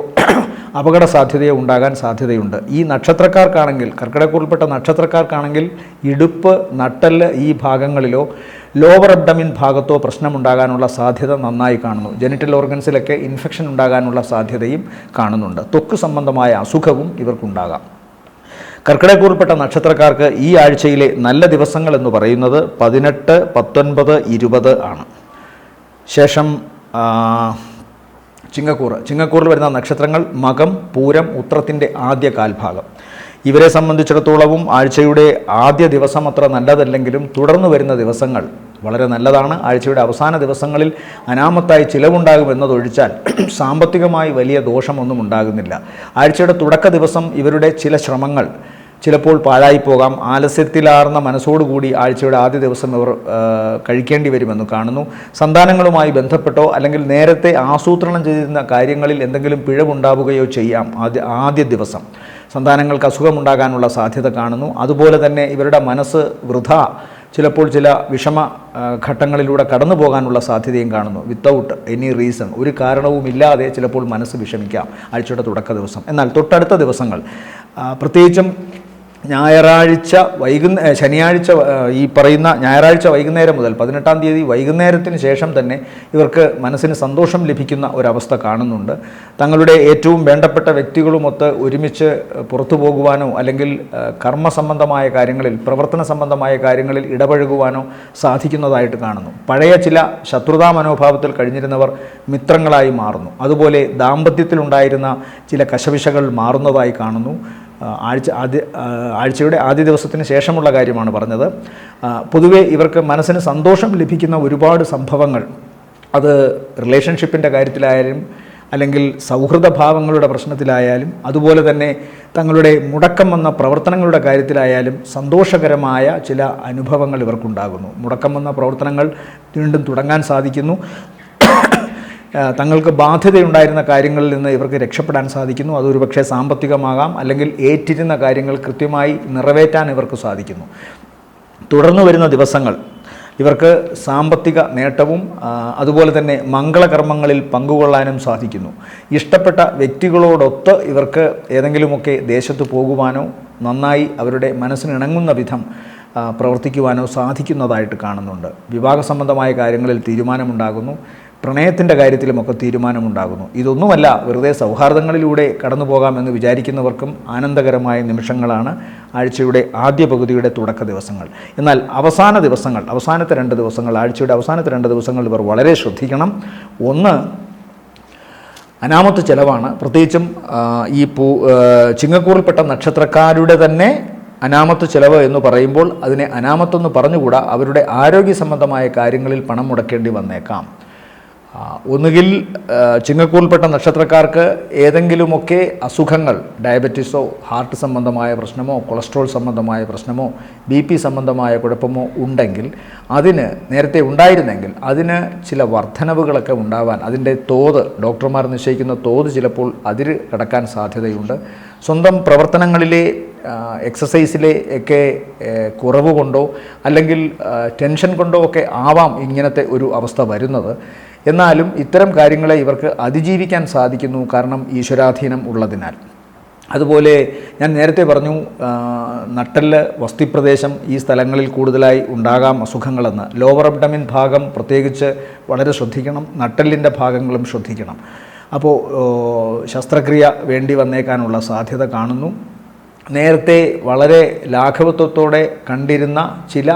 അപകട സാധ്യതയോ ഉണ്ടാകാൻ സാധ്യതയുണ്ട്. ഈ നക്ഷത്രക്കാർക്കാണെങ്കിൽ, കർക്കിടകക്കൂറിൽപ്പെട്ട നക്ഷത്രക്കാർക്കാണെങ്കിൽ ഇടുപ്പ്, നട്ടെല്ല് ഈ ഭാഗങ്ങളിലോ ലോവർ അബ്ഡമിൻ ഭാഗത്തോ പ്രശ്നമുണ്ടാകാനുള്ള സാധ്യത നന്നായി കാണുന്നു. ജെനിറ്റൽ ഓർഗൻസിലൊക്കെ ഇൻഫെക്ഷൻ ഉണ്ടാകാനുള്ള സാധ്യതയും കാണുന്നുണ്ട്. ത്വക്ക് സംബന്ധമായ അസുഖവും ഇവർക്കുണ്ടാകാം. കർക്കിടകക്കൂറിൽപ്പെട്ട നക്ഷത്രക്കാർക്ക് ഈ ആഴ്ചയിലെ നല്ല ദിവസങ്ങൾ എന്ന് പറയുന്നത് 18, 19, 20 ആണ്. ശേഷം ചിങ്ങക്കൂറിൽ വരുന്ന നക്ഷത്രങ്ങൾ മകം, പൂരം, ഉത്രത്തിൻ്റെ ആദ്യ കാൽഭാഗം. ഇവരെ സംബന്ധിച്ചിടത്തോളവും ആഴ്ചയുടെ ആദ്യ ദിവസം അത്ര നല്ലതല്ലെങ്കിലും തുടർന്ന് വരുന്ന ദിവസങ്ങൾ വളരെ നല്ലതാണ്. ആഴ്ചയുടെ അവസാന ദിവസങ്ങളിൽ അനാമത്തായി ചിലവുണ്ടാകുമെന്നതൊഴിച്ചാൽ സാമ്പത്തികമായി വലിയ ദോഷമൊന്നും ഉണ്ടാകുന്നില്ല. ആഴ്ചയുടെ തുടക്ക ദിവസം ഇവരുടെ ചില ശ്രമങ്ങൾ ചിലപ്പോൾ പാഴായിപ്പോകാം. ആലസ്യത്തിലാർന്ന മനസ്സോടുകൂടി ആഴ്ചയുടെ ആദ്യ ദിവസം ഇവർ കഴിക്കേണ്ടി വരുമെന്ന് കാണുന്നു. സന്താനങ്ങളുമായി ബന്ധപ്പെട്ടോ അല്ലെങ്കിൽ നേരത്തെ ആസൂത്രണം ചെയ്തിരുന്ന കാര്യങ്ങളിൽ എന്തെങ്കിലും പിഴവുണ്ടാവുകയോ ചെയ്യാം. ആദ്യ ദിവസം സന്താനങ്ങൾക്ക് അസുഖമുണ്ടാകാനുള്ള സാധ്യത കാണുന്നു. അതുപോലെ തന്നെ ഇവരുടെ മനസ്സ് ചിലപ്പോൾ ചില വിഷമ ഘട്ടങ്ങളിലൂടെ കടന്നു പോകാനുള്ള സാധ്യതയും കാണുന്നു. വിത്തൗട്ട് എനി റീസൺ, ഒരു കാരണവുമില്ലാതെ ചിലപ്പോൾ മനസ്സ് വിഷമിക്കാം ആഴ്ചയുടെ തുടക്ക ദിവസം. എന്നാൽ തൊട്ടടുത്ത ദിവസങ്ങൾ പ്രത്യേകിച്ചും ശനിയാഴ്ച ഈ പറയുന്ന ഞായറാഴ്ച വൈകുന്നേരം മുതൽ 18-ാം തീയതി വൈകുന്നേരത്തിന് ശേഷം തന്നെ ഇവർക്ക് മനസ്സിന് സന്തോഷം ലഭിക്കുന്ന ഒരവസ്ഥ കാണുന്നുണ്ട്. തങ്ങളുടെ ഏറ്റവും വേണ്ടപ്പെട്ട വ്യക്തികളുമൊത്ത് ഒരുമിച്ച് പുറത്തു പോകുവാനോ അല്ലെങ്കിൽ കർമ്മസംബന്ധമായ കാര്യങ്ങളിൽ, പ്രവർത്തന സംബന്ധമായ കാര്യങ്ങളിൽ ഇടപഴകുവാനോ സാധിക്കുന്നതായിട്ട് കാണുന്നു. പഴയ ചില ശത്രുതാ മനോഭാവത്തിൽ കഴിഞ്ഞിരുന്നവർ മിത്രങ്ങളായി മാറുന്നു. അതുപോലെ ദാമ്പത്യത്തിലുണ്ടായിരുന്ന ചില കശവിശകൾ മാറുന്നതായി കാണുന്നു. ആഴ്ചയുടെ ആദ്യ ദിവസത്തിന് ശേഷമുള്ള കാര്യമാണ് പറഞ്ഞത്. പൊതുവെ ഇവർക്ക് മനസ്സിന് സന്തോഷം ലഭിക്കുന്ന ഒരുപാട് സംഭവങ്ങൾ, അത് റിലേഷൻഷിപ്പിൻ്റെ കാര്യത്തിലായാലും അല്ലെങ്കിൽ സൗഹൃദ ഭാവങ്ങളുടെ പ്രശ്നത്തിലായാലും അതുപോലെ തന്നെ തങ്ങളുടെ മുടക്കം വന്ന പ്രവർത്തനങ്ങളുടെ കാര്യത്തിലായാലും സന്തോഷകരമായ ചില അനുഭവങ്ങൾ ഇവർക്കുണ്ടാകുന്നു. മുടക്കം വന്ന പ്രവർത്തനങ്ങൾ വീണ്ടും തുടങ്ങാൻ സാധിക്കുന്നു. തങ്ങൾക്ക് ബാധ്യതയുണ്ടായിരുന്ന കാര്യങ്ങളിൽ നിന്ന് ഇവർക്ക് രക്ഷപ്പെടാൻ സാധിക്കുന്നു. അതൊരു പക്ഷേ സാമ്പത്തികമാകാം, അല്ലെങ്കിൽ ഏറ്റിരുന്ന കാര്യങ്ങൾ കൃത്യമായി നിറവേറ്റാൻ ഇവർക്ക് സാധിക്കുന്നു. തുടർന്നു വരുന്ന ദിവസങ്ങൾ ഇവർക്ക് സാമ്പത്തിക നേട്ടവും അതുപോലെ തന്നെ മംഗളകർമ്മങ്ങളിൽ പങ്കുകൊള്ളാനും സാധിക്കുന്നു. ഇഷ്ടപ്പെട്ട വ്യക്തികളോടൊത്ത് ഇവർക്ക് ഏതെങ്കിലുമൊക്കെ ദേശത്ത് പോകുവാനോ നന്നായി അവരുടെ മനസ്സിനിണങ്ങുന്ന വിധം പ്രവർത്തിക്കുവാനോ സാധിക്കുന്നതായിട്ട് കാണുന്നുണ്ട്. വിവാഹ സംബന്ധമായ കാര്യങ്ങളിൽ തീരുമാനമുണ്ടാകുന്നു. പ്രണയത്തിൻ്റെ കാര്യത്തിലുമൊക്കെ തീരുമാനമുണ്ടാകുന്നു. ഇതൊന്നുമല്ല, വെറുതെ സൗഹാർദ്ദങ്ങളിലൂടെ കടന്നു പോകാമെന്ന് വിചാരിക്കുന്നവർക്കും ആനന്ദകരമായ നിമിഷങ്ങളാണ് ആഴ്ചയുടെ ആദ്യ പകുതിയുടെ തുടക്ക ദിവസങ്ങൾ. എന്നാൽ അവസാനത്തെ 2 ദിവസങ്ങൾ, ആഴ്ചയുടെ അവസാനത്തെ 2 ദിവസങ്ങൾ ഇവർ വളരെ ശ്രദ്ധിക്കണം. ഒന്ന്, അനാമത്ത് ചെലവാണ്. പ്രത്യേകിച്ചും ഈ ചിങ്ങക്കൂറിൽപ്പെട്ട നക്ഷത്രക്കാരുടെ തന്നെ അനാമത്ത് ചെലവ് എന്ന് പറയുമ്പോൾ അതിനെ അനാമത്തെന്ന് പറഞ്ഞുകൂടാ. അവരുടെ ആരോഗ്യ സംബന്ധമായ കാര്യങ്ങളിൽ പണം മുടക്കേണ്ടി വന്നേക്കാം. ഒന്നുകിൽ ചിങ്ങക്കൂറിൽപ്പെട്ട നക്ഷത്രക്കാർക്ക് ഏതെങ്കിലുമൊക്കെ അസുഖങ്ങൾ, ഡയബറ്റീസോ ഹാർട്ട് സംബന്ധമായ പ്രശ്നമോ കൊളസ്ട്രോൾ സംബന്ധമായ പ്രശ്നമോ BP സംബന്ധമായ കുഴപ്പമോ ഉണ്ടെങ്കിൽ, നേരത്തെ ഉണ്ടായിരുന്നെങ്കിൽ അതിന് ചില വർധനവുകളൊക്കെ ഉണ്ടാവാൻ, അതിൻ്റെ തോത്, ഡോക്ടർമാർ നിശ്ചയിക്കുന്ന തോത് ചിലപ്പോൾ അതിര് കടക്കാൻ സാധ്യതയുണ്ട്. സ്വന്തം പ്രവർത്തനങ്ങളിലെ എക്സസൈസിലെ ഒക്കെ കുറവ് കൊണ്ടോ അല്ലെങ്കിൽ ടെൻഷൻ കൊണ്ടോ ഒക്കെ ആവാം ഇങ്ങനത്തെ ഒരു അവസ്ഥ വരുന്നത്. എന്നാലും ഇത്തരം കാര്യങ്ങളെ ഇവർക്ക് അതിജീവിക്കാൻ സാധിക്കുന്നു, കാരണം ഈശ്വരാധീനം ഉള്ളതിനാൽ. അതുപോലെ ഞാൻ നേരത്തെ പറഞ്ഞു, നട്ടെല്ല്, വസ്തിപ്രദേശം, ഈ സ്ഥലങ്ങളിൽ കൂടുതലായി ഉണ്ടാകാം അസുഖങ്ങളെന്ന്. ലോവർ അബ്ഡമിൻ ഭാഗം പ്രത്യേകിച്ച് വളരെ ശ്രദ്ധിക്കണം. നട്ടെല്ലിൻ്റെ ഭാഗങ്ങളും ശ്രദ്ധിക്കണം. അപ്പോൾ ശസ്ത്രക്രിയ വേണ്ടി വന്നേക്കാനുള്ള സാധ്യത കാണുന്നു. നേരത്തെ വളരെ ലാഘവത്വത്തോടെ കണ്ടിരുന്ന ചില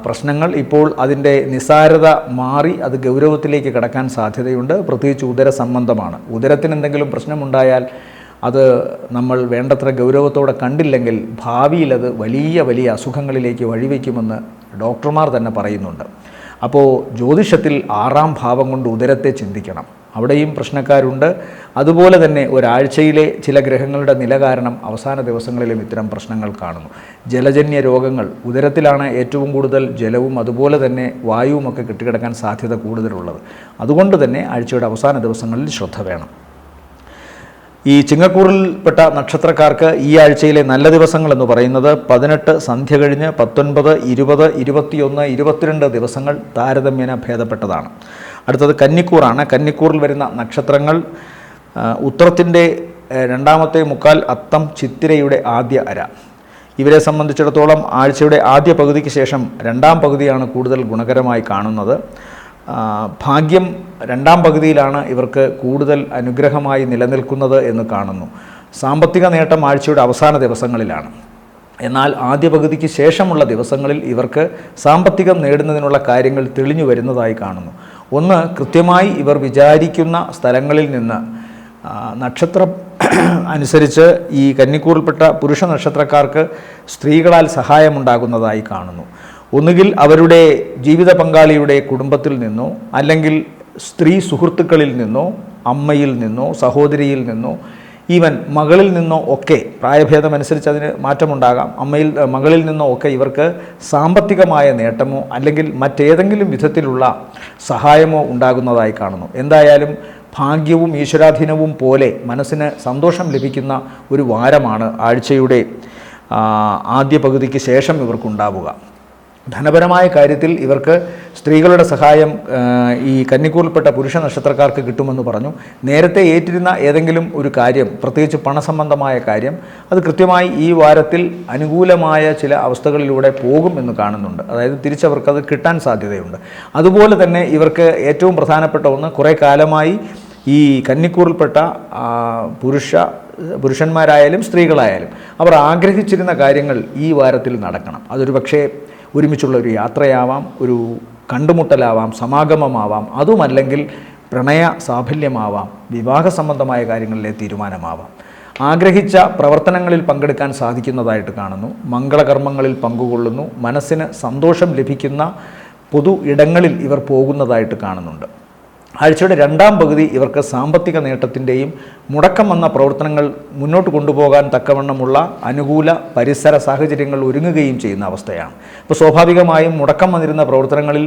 പ്രശ്നങ്ങൾ ഇപ്പോൾ അതിൻ്റെ നിസ്സാരത മാറി അത് ഗൗരവത്തിലേക്ക് കടക്കാൻ സാധ്യതയുണ്ട്. പ്രത്യേകിച്ച് ഉദര സംബന്ധമാണ്. ഉദരത്തിന് എന്തെങ്കിലും പ്രശ്നമുണ്ടായാൽ അത് നമ്മൾ വേണ്ടത്ര ഗൗരവത്തോടെ കണ്ടില്ലെങ്കിൽ ഭാവിയിൽ അത് വലിയ അസുഖങ്ങളിലേക്ക് വഴിവെക്കുമെന്ന് ഡോക്ടർമാർ തന്നെ പറയുന്നുണ്ട്. അപ്പോൾ ജ്യോതിഷത്തിൽ 6-ാം ഭാവം കൊണ്ട് ഉദരത്തെ ചിന്തിക്കണം. അവിടെയും പ്രശ്നക്കാരുണ്ട്. അതുപോലെ തന്നെ ഒരാഴ്ചയിലെ ചില ഗ്രഹങ്ങളുടെ നില കാരണം അവസാന ദിവസങ്ങളിലും ഇത്തരം പ്രശ്നങ്ങൾ കാണുന്നു. ജലജന്യ രോഗങ്ങൾ, ഉദരത്തിലാണ് ഏറ്റവും കൂടുതൽ ജലവും അതുപോലെ തന്നെ വായുവുമൊക്കെ കെട്ടിക്കിടക്കാൻ സാധ്യത കൂടുതലുള്ളത്. അതുകൊണ്ട് തന്നെ ആഴ്ചയുടെ അവസാന ദിവസങ്ങളിൽ ശ്രദ്ധ വേണം. ഈ ചിങ്ങക്കൂറിൽപ്പെട്ട നക്ഷത്രക്കാർക്ക് ഈ ആഴ്ചയിലെ നല്ല ദിവസങ്ങൾ എന്ന് പറയുന്നത് 18 സന്ധ്യ കഴിഞ്ഞ് 19, 20, 21, 22 ദിവസങ്ങൾ താരതമ്യേന ഭേദപ്പെട്ടതാണ്. അടുത്തത് കന്നിക്കൂറാണ്. കന്നിക്കൂറിൽ വരുന്ന നക്ഷത്രങ്ങൾ ഉത്രത്തിൻ്റെ 2ാമത്തെ മുക്കാൽ, അത്തം, ചിത്തിരയുടെ ആദ്യ അര. ഇവരെ സംബന്ധിച്ചിടത്തോളം ആഴ്ചയുടെ ആദ്യ പകുതിക്ക് ശേഷം 2ാം പകുതിയാണ് കൂടുതൽ ഗുണകരമായി കാണുന്നത്. ഭാഗ്യം 2ാം പകുതിയിലാണ് ഇവർക്ക് കൂടുതൽ അനുഗ്രഹമായി നിലനിൽക്കുന്നത് എന്ന് കാണുന്നു. സാമ്പത്തിക നേട്ടം ആഴ്ചയുടെ അവസാന ദിവസങ്ങളിലാണ്. എന്നാൽ ആദ്യ പകുതിക്ക് ശേഷമുള്ള ദിവസങ്ങളിൽ ഇവർക്ക് സാമ്പത്തികം നേടുന്നതിനുള്ള കാര്യങ്ങൾ തെളിഞ്ഞു വരുന്നതായി കാണുന്നു. ഒന്ന്, കൃത്യമായി ഇവർ വിചാരിക്കുന്ന സ്ഥലങ്ങളിൽ നിന്ന് നക്ഷത്രം അനുസരിച്ച് ഈ കന്നിക്കൂറിൽപ്പെട്ട പുരുഷ നക്ഷത്രക്കാർക്ക് സ്ത്രീകളാൽ സഹായമുണ്ടാകുന്നതായി കാണുന്നു. ഒന്നുകിൽ അവരുടെ ജീവിത പങ്കാളിയുടെ കുടുംബത്തിൽ നിന്നോ, അല്ലെങ്കിൽ സ്ത്രീ സുഹൃത്തുക്കളിൽ നിന്നോ, അമ്മയിൽ നിന്നോ, സഹോദരിയിൽ നിന്നോ, ഈവൻ മകളിൽ നിന്നോ ഒക്കെ, പ്രായഭേദമനുസരിച്ച് അതിന് മാറ്റമുണ്ടാകാം, മകളിൽ നിന്നോ ഒക്കെ ഇവർക്ക് സാമ്പത്തികമായ നേട്ടമോ അല്ലെങ്കിൽ മറ്റേതെങ്കിലും വിധത്തിലുള്ള സഹായമോ ഉണ്ടാകുന്നതായി കാണുന്നു. എന്തായാലും ഭാഗ്യവും ഈശ്വരാധീനവും പോലെ മനസ്സിന് സന്തോഷം ലഭിക്കുന്ന ഒരു വാരമാണ് ആഴ്ചയുടെ ആദ്യ പകുതിക്ക് ശേഷം ഇവർക്കുണ്ടാവുക. ധനപരമായ കാര്യത്തിൽ ഇവർക്ക് സ്ത്രീകളുടെ സഹായം ഈ കന്നിക്കൂറിൽപ്പെട്ട പുരുഷ നക്ഷത്രക്കാർക്ക് കിട്ടുമെന്ന് പറഞ്ഞു. നേരത്തെ ഏറ്റിരുന്ന ഏതെങ്കിലും ഒരു കാര്യം, പ്രത്യേകിച്ച് പണസംബന്ധമായ കാര്യം, അത് കൃത്യമായി ഈ വാരത്തിൽ അനുകൂലമായ ചില അവസ്ഥകളിലൂടെ പോകും എന്ന് കാണുന്നുണ്ട്. അതായത് തിരിച്ചവർക്കത് കിട്ടാൻ സാധ്യതയുണ്ട്. അതുപോലെ തന്നെ ഇവർക്ക് ഏറ്റവും പ്രധാനപ്പെട്ട ഒന്ന്, കുറേ കാലമായി ഈ കന്നിക്കൂറിൽപ്പെട്ട പുരുഷന്മാരായാലും സ്ത്രീകളായാലും അവർ ആഗ്രഹിച്ചിരുന്ന കാര്യങ്ങൾ ഈ വാരത്തിൽ നടക്കണം. അതൊരു പക്ഷേ ഒരുമിച്ചുള്ള ഒരു യാത്രയാവാം, ഒരു കണ്ടുമുട്ടലാവാം, സമാഗമമാവാം, അതുമല്ലെങ്കിൽ പ്രണയ സാഫല്യമാവാം, വിവാഹ സംബന്ധമായ കാര്യങ്ങളിലെ തീരുമാനമാവാം. ആഗ്രഹിച്ച പ്രവർത്തനങ്ങളിൽ പങ്കെടുക്കാൻ സാധിക്കുന്നതായിട്ട് കാണുന്നു. മംഗളകർമ്മങ്ങളിൽ പങ്കുകൊള്ളുന്നു. മനസ്സിന് സന്തോഷം ലഭിക്കുന്ന പൊതു ഇടങ്ങളിൽ ഇവർ പോകുന്നതായിട്ട് കാണുന്നുണ്ട്. ആഴ്ചയുടെ രണ്ടാം പകുതി ഇവർക്ക് സാമ്പത്തിക നേട്ടത്തിൻ്റെയും മുടക്കം വന്ന പ്രവർത്തനങ്ങൾ മുന്നോട്ട് കൊണ്ടുപോകാൻ തക്കവണ്ണമുള്ള അനുകൂല പരിസര സാഹചര്യങ്ങൾ ഒരുങ്ങുകയും ചെയ്യുന്ന അവസ്ഥയാണ്. ഇപ്പോൾ സ്വാഭാവികമായും മുടക്കം വന്നിരുന്ന പ്രവർത്തനങ്ങളിൽ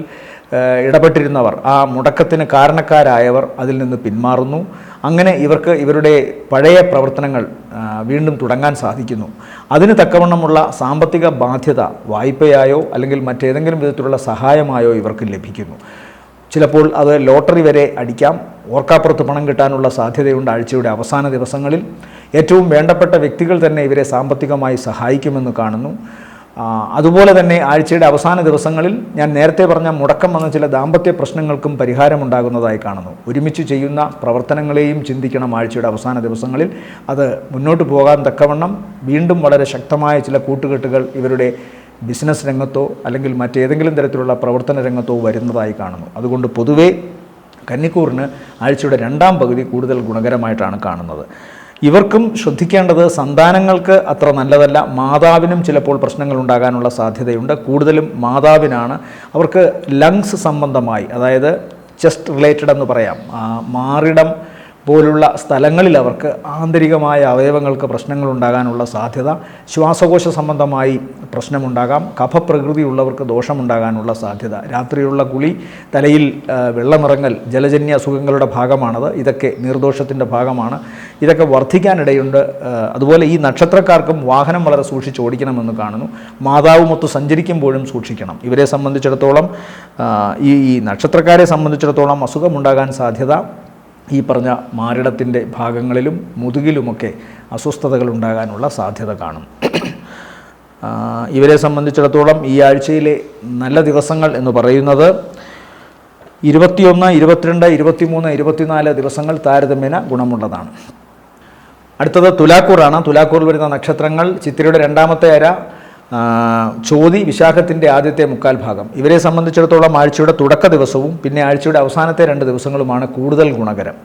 ഇടപെട്ടിരുന്നവർ, ആ മുടക്കത്തിന് കാരണക്കാരായവർ അതിൽ നിന്ന് പിന്മാറുന്നു. അങ്ങനെ ഇവർക്ക് ഇവരുടെ പഴയ പ്രവർത്തനങ്ങൾ വീണ്ടും തുടങ്ങാൻ സാധിക്കുന്നു. അതിന് തക്കവണ്ണമുള്ള സാമ്പത്തിക ബാധ്യത വായ്പയായോ അല്ലെങ്കിൽ മറ്റേതെങ്കിലും വിധത്തിലുള്ള സഹായമായോ ഇവർക്ക് ലഭിക്കുന്നു. ചിലപ്പോൾ അത് ലോട്ടറി വരെ അടിക്കാം. ഓർക്കാപ്പുറത്ത് പണം കിട്ടാനുള്ള സാധ്യതയുണ്ട്. ആഴ്ചയുടെ അവസാന ദിവസങ്ങളിൽ ഏറ്റവും വേണ്ടപ്പെട്ട വ്യക്തികൾ തന്നെ ഇവരെ സാമ്പത്തികമായി സഹായിക്കുമെന്ന് കാണുന്നു. അതുപോലെ തന്നെ ആഴ്ചയുടെ അവസാന ദിവസങ്ങളിൽ ഞാൻ നേരത്തെ പറഞ്ഞ മുടക്കം വന്ന ചില ദാമ്പത്യ പ്രശ്നങ്ങൾക്കും പരിഹാരമുണ്ടാകുന്നതായി കാണുന്നു. ഒരുമിച്ച് ചെയ്യുന്ന പ്രവർത്തനങ്ങളെയും ചിന്തിക്കണം ആഴ്ചയുടെ അവസാന ദിവസങ്ങളിൽ. അത് മുന്നോട്ട് പോകാൻ തക്കവണ്ണം വീണ്ടും വളരെ ശക്തമായ ചില കൂട്ടുകെട്ടുകൾ ഇവരുടെ ബിസിനസ് രംഗത്തോ അല്ലെങ്കിൽ മറ്റേതെങ്കിലും തരത്തിലുള്ള പ്രവർത്തന രംഗത്തോ വരുന്നതായി കാണുന്നു. അതുകൊണ്ട് പൊതുവേ കന്നിക്കൂറിന് ആഴ്ചയുടെ രണ്ടാം പകുതി കൂടുതൽ ഗുണകരമായിട്ടാണ് കാണുന്നത്. ഇവർക്കും ശ്രദ്ധിക്കേണ്ടത് സന്താനങ്ങൾക്ക് അത്ര നല്ലതല്ല. മാതാവിനും ചിലപ്പോൾ പ്രശ്നങ്ങൾ ഉണ്ടാകാനുള്ള സാധ്യതയുണ്ട്. കൂടുതലും മാതാവിനാണ്. അവർക്ക് ലങ്സ് സംബന്ധമായി, അതായത് ചെസ്റ്റ് റിലേറ്റഡ് എന്ന് പറയാം, മാറിടം പോലുള്ള സ്ഥലങ്ങളിൽ അവർക്ക് ആന്തരികമായ അവയവങ്ങൾക്ക് പ്രശ്നങ്ങളുണ്ടാകാനുള്ള സാധ്യത, ശ്വാസകോശ സംബന്ധമായി പ്രശ്നമുണ്ടാകാം, കഫപ്രകൃതിയുള്ളവർക്ക് ദോഷമുണ്ടാകാനുള്ള സാധ്യത, രാത്രിയുള്ള കുളി, തലയിൽ വെള്ളമിറങ്ങൽ, ജലജന്യ അസുഖങ്ങളുടെ ഭാഗമാണത്. ഇതൊക്കെ നീർദോഷത്തിൻ്റെ ഭാഗമാണ്. ഇതൊക്കെ വർദ്ധിക്കാനിടയുണ്ട്. അതുപോലെ ഈ നക്ഷത്രക്കാർക്കും വാഹനം വളരെ സൂക്ഷിച്ച് ഓടിക്കണമെന്ന് കാണുന്നു. മാതാവുമൊത്ത് സഞ്ചരിക്കുമ്പോഴും സൂക്ഷിക്കണം. ഇവരെ സംബന്ധിച്ചിടത്തോളം, ഈ നക്ഷത്രക്കാരെ സംബന്ധിച്ചിടത്തോളം അസുഖമുണ്ടാകാൻ സാധ്യത ഈ പറഞ്ഞ മാറിടത്തിൻ്റെ ഭാഗങ്ങളിലും മുതുകിലുമൊക്കെ അസ്വസ്ഥതകൾ ഉണ്ടാകാനുള്ള സാധ്യത കാണും. ഇവരെ സംബന്ധിച്ചിടത്തോളം ഈ ആഴ്ചയിലെ നല്ല ദിവസങ്ങൾ എന്ന് പറയുന്നത് 21, 22, 23, 24 ദിവസങ്ങൾ താരതമ്യേന ഗുണമുള്ളതാണ്. അടുത്തത് തുലാക്കൂറാണ്. തുലാക്കൂറിൽ വരുന്ന നക്ഷത്രങ്ങൾ ചിത്തിരയുടെ രണ്ടാമത്തെ അര, ചോതി, വിശാഖത്തിൻ്റെ ആദ്യത്തെ മുക്കാൽ ഭാഗം. ഇവരെ സംബന്ധിച്ചിടത്തോളം ആഴ്ചയുടെ തുടക്ക ദിവസവും പിന്നെ ആഴ്ചയുടെ അവസാനത്തെ 2 ദിവസങ്ങളുമാണ് കൂടുതൽ ഗുണകരം,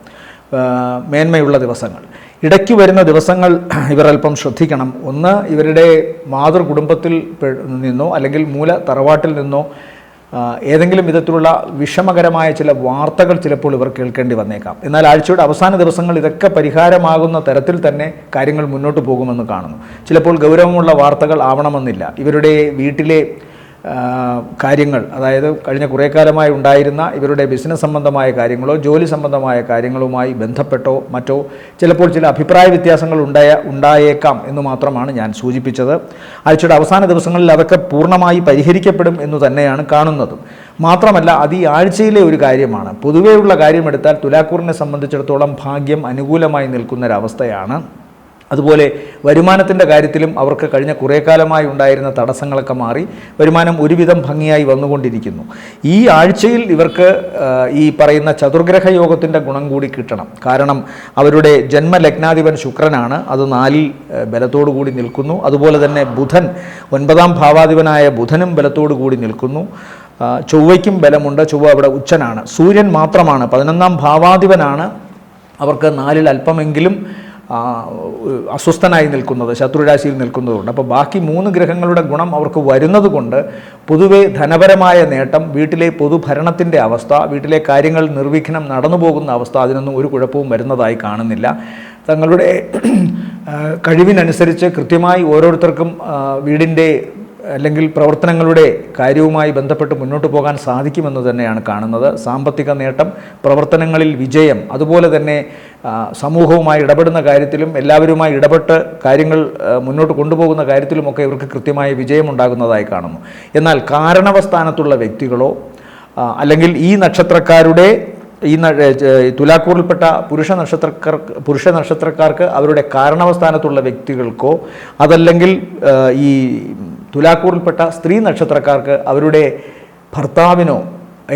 മേന്മയുള്ള ദിവസങ്ങൾ. ഇടയ്ക്ക് വരുന്ന ദിവസങ്ങൾ ഇവർ അല്പം ശ്രദ്ധിക്കണം. ഒന്ന്, ഇവരുടെ മാതൃകുടുംബത്തിൽ നിന്നോ അല്ലെങ്കിൽ മൂല തറവാട്ടിൽ നിന്നോ ഏതെങ്കിലും വിധത്തിലുള്ള വിഷമകരമായ ചില വാർത്തകൾ ചിലപ്പോൾ ഇവർ കേൾക്കേണ്ടി വന്നേക്കാം. എന്നാൽ ആഴ്ചയുടെ അവസാന ദിവസങ്ങൾ ഇതൊക്കെ പരിഹാരമാകുന്ന തരത്തിൽ തന്നെ കാര്യങ്ങൾ മുന്നോട്ട് പോകുമെന്ന് കാണുന്നു. ചിലപ്പോൾ ഗൗരവമുള്ള വാർത്തകൾ ആവണമെന്നില്ല. ഇവരുടെ വീട്ടിലെ കാര്യങ്ങൾ, അതായത് കഴിഞ്ഞ കുറേ കാലമായി ഉണ്ടായിരുന്ന ഇവരുടെ ബിസിനസ് സംബന്ധമായ കാര്യങ്ങളോ ജോലി സംബന്ധമായ കാര്യങ്ങളുമായി ബന്ധപ്പെട്ടോ മറ്റോ ചിലപ്പോൾ ചില അഭിപ്രായ വ്യത്യാസങ്ങൾ ഉണ്ടായേക്കാം എന്ന് മാത്രമാണ് ഞാൻ സൂചിപ്പിച്ചത്. ആഴ്ചയുടെ അവസാന ദിവസങ്ങളിൽ അതൊക്കെ പൂർണ്ണമായി പരിഹരിക്കപ്പെടും എന്ന് തന്നെയാണ് കാണുന്നത്. മാത്രമല്ല, അത് ഈ ആഴ്ചയിലെ ഒരു കാര്യമാണ്. പൊതുവെയുള്ള കാര്യമെടുത്താൽ തുലാക്കൂറിനെ സംബന്ധിച്ചിടത്തോളം ഭാഗ്യം അനുകൂലമായി നിൽക്കുന്നൊരവസ്ഥയാണ്. അതുപോലെ വരുമാനത്തിൻ്റെ കാര്യത്തിലും അവർക്ക് കഴിഞ്ഞ കുറേ കാലമായി ഉണ്ടായിരുന്ന തടസ്സങ്ങളൊക്കെ മാറി വരുമാനം ഒരുവിധം ഭംഗിയായി വന്നുകൊണ്ടിരിക്കുന്നു. ഈ ആഴ്ചയിൽ ഇവർക്ക് ഈ പറയുന്ന ചതുർഗ്രഹ യോഗത്തിൻ്റെ ഗുണം കൂടി കിട്ടണം. കാരണം അവരുടെ ജന്മലഗ്നാധിപൻ ശുക്രനാണ്, അത് 4-ൽ ബലത്തോടു കൂടി നിൽക്കുന്നു. അതുപോലെ തന്നെ ബുധൻ 9-ാം ഭാവാധിപനായ ബുധനും ബലത്തോടു കൂടി നിൽക്കുന്നു. ചൊവ്വയ്ക്കും ബലമുണ്ട്, ചൊവ്വ അവിടെ ഉച്ചനാണ്. സൂര്യൻ മാത്രമാണ് 11-ാം ഭാവാധിപനാണ് അവർക്ക് 4-ൽ അല്പമെങ്കിലും അസ്വസ്ഥനായി നിൽക്കുന്നത്, ശത്രുരാശിയിൽ നിൽക്കുന്നതുകൊണ്ട്. അപ്പോൾ ബാക്കി 3 ഗ്രഹങ്ങളുടെ ഗുണം അവർക്ക് വരുന്നത് കൊണ്ട് പൊതുവെ ധനപരമായ നേട്ടം, വീട്ടിലെ പൊതുഭരണത്തിൻ്റെ അവസ്ഥ, വീട്ടിലെ കാര്യങ്ങൾ നിർവിഘ്നം നടന്നു പോകുന്ന അവസ്ഥ, അതിനൊന്നും ഒരു കുഴപ്പവും വരുന്നതായി കാണുന്നില്ല. തങ്ങളുടെ കഴിവിനനുസരിച്ച് കൃത്യമായി ഓരോരുത്തർക്കും വീടിൻ്റെ അല്ലെങ്കിൽ പ്രവർത്തനങ്ങളുടെ കാര്യവുമായി ബന്ധപ്പെട്ട് മുന്നോട്ട് പോകാൻ സാധിക്കുമെന്ന് തന്നെയാണ് കാണുന്നത്. സാമ്പത്തിക നേട്ടം, പ്രവർത്തനങ്ങളിൽ വിജയം, അതുപോലെ തന്നെ സമൂഹവുമായി ഇടപെടുന്ന കാര്യത്തിലും എല്ലാവരുമായി ഇടപെട്ട് കാര്യങ്ങൾ മുന്നോട്ട് കൊണ്ടുപോകുന്ന കാര്യത്തിലുമൊക്കെ ഇവർക്ക് കൃത്യമായ വിജയമുണ്ടാകുന്നതായി കാണുന്നു. എന്നാൽ കാരണവസ്ഥാനത്തുള്ള വ്യക്തികളോ അല്ലെങ്കിൽ ഈ നക്ഷത്രക്കാരുടെ ഈ തുലാക്കൂറിൽപ്പെട്ട പുരുഷ നക്ഷത്രക്കാർക്ക് അവരുടെ കാരണവസ്ഥാനത്തുള്ള വ്യക്തികൾക്കോ അതല്ലെങ്കിൽ ഈ തുലാക്കൂറിൽപ്പെട്ട സ്ത്രീ നക്ഷത്രക്കാർക്ക് അവരുടെ ഭർത്താവിനോ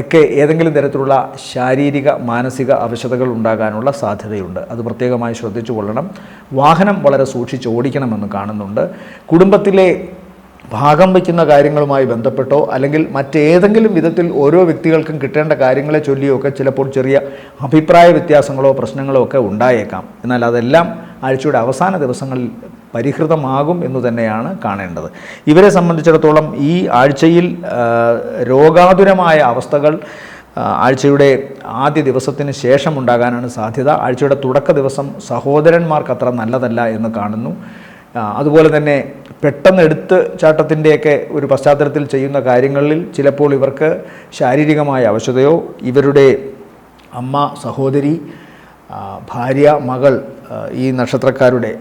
ഒക്കെ ഏതെങ്കിലും തരത്തിലുള്ള ശാരീരിക മാനസിക അവശതകൾ ഉണ്ടാകാനുള്ള സാധ്യതയുണ്ട്. അത് പ്രത്യേകമായി ശ്രദ്ധിച്ചു കൊള്ളണം. വാഹനം വളരെ സൂക്ഷിച്ച് ഓടിക്കണമെന്ന് കാണുന്നുണ്ട്. കുടുംബത്തിലെ ഭാഗം വയ്ക്കുന്ന കാര്യങ്ങളുമായി ബന്ധപ്പെട്ടോ അല്ലെങ്കിൽ മറ്റേതെങ്കിലും വിധത്തിൽ ഓരോ വ്യക്തികൾക്കും കിട്ടേണ്ട കാര്യങ്ങളെ ചൊല്ലിയോ ഒക്കെ ചിലപ്പോൾ ചെറിയ അഭിപ്രായ വ്യത്യാസങ്ങളോ പ്രശ്നങ്ങളോ ഒക്കെ ഉണ്ടായേക്കാം. എന്നാൽ അതെല്ലാം ആഴ്ചയുടെ അവസാന ദിവസങ്ങളിൽ പരിഹൃതമാകും എന്ന് തന്നെയാണ് കാണേണ്ടത്. ഇവരെ സംബന്ധിച്ചിടത്തോളം ഈ ആഴ്ചയിൽ രോഗാതുരമായ അവസ്ഥകൾ ആഴ്ചയുടെ ആദ്യ ദിവസത്തിന് ശേഷം ഉണ്ടാകാനാണ് സാധ്യത. ആഴ്ചയുടെ തുടക്ക ദിവസം സഹോദരന്മാർക്ക് അത്ര നല്ലതല്ല എന്ന് കാണുന്നു. അതുപോലെ തന്നെ പെട്ടെന്ന് എടുത്ത് ചാട്ടത്തിൻ്റെയൊക്കെ ഒരു പശ്ചാത്തലത്തിൽ ചെയ്യുന്ന കാര്യങ്ങളിൽ ചിലപ്പോൾ ഇവർക്ക് ശാരീരികമായ അവശതയോ ഇവരുടെ അമ്മ, സഹോദരി, ഭാര്യ, മകൾ, ഈ നക്ഷത്രക്കാരുടെ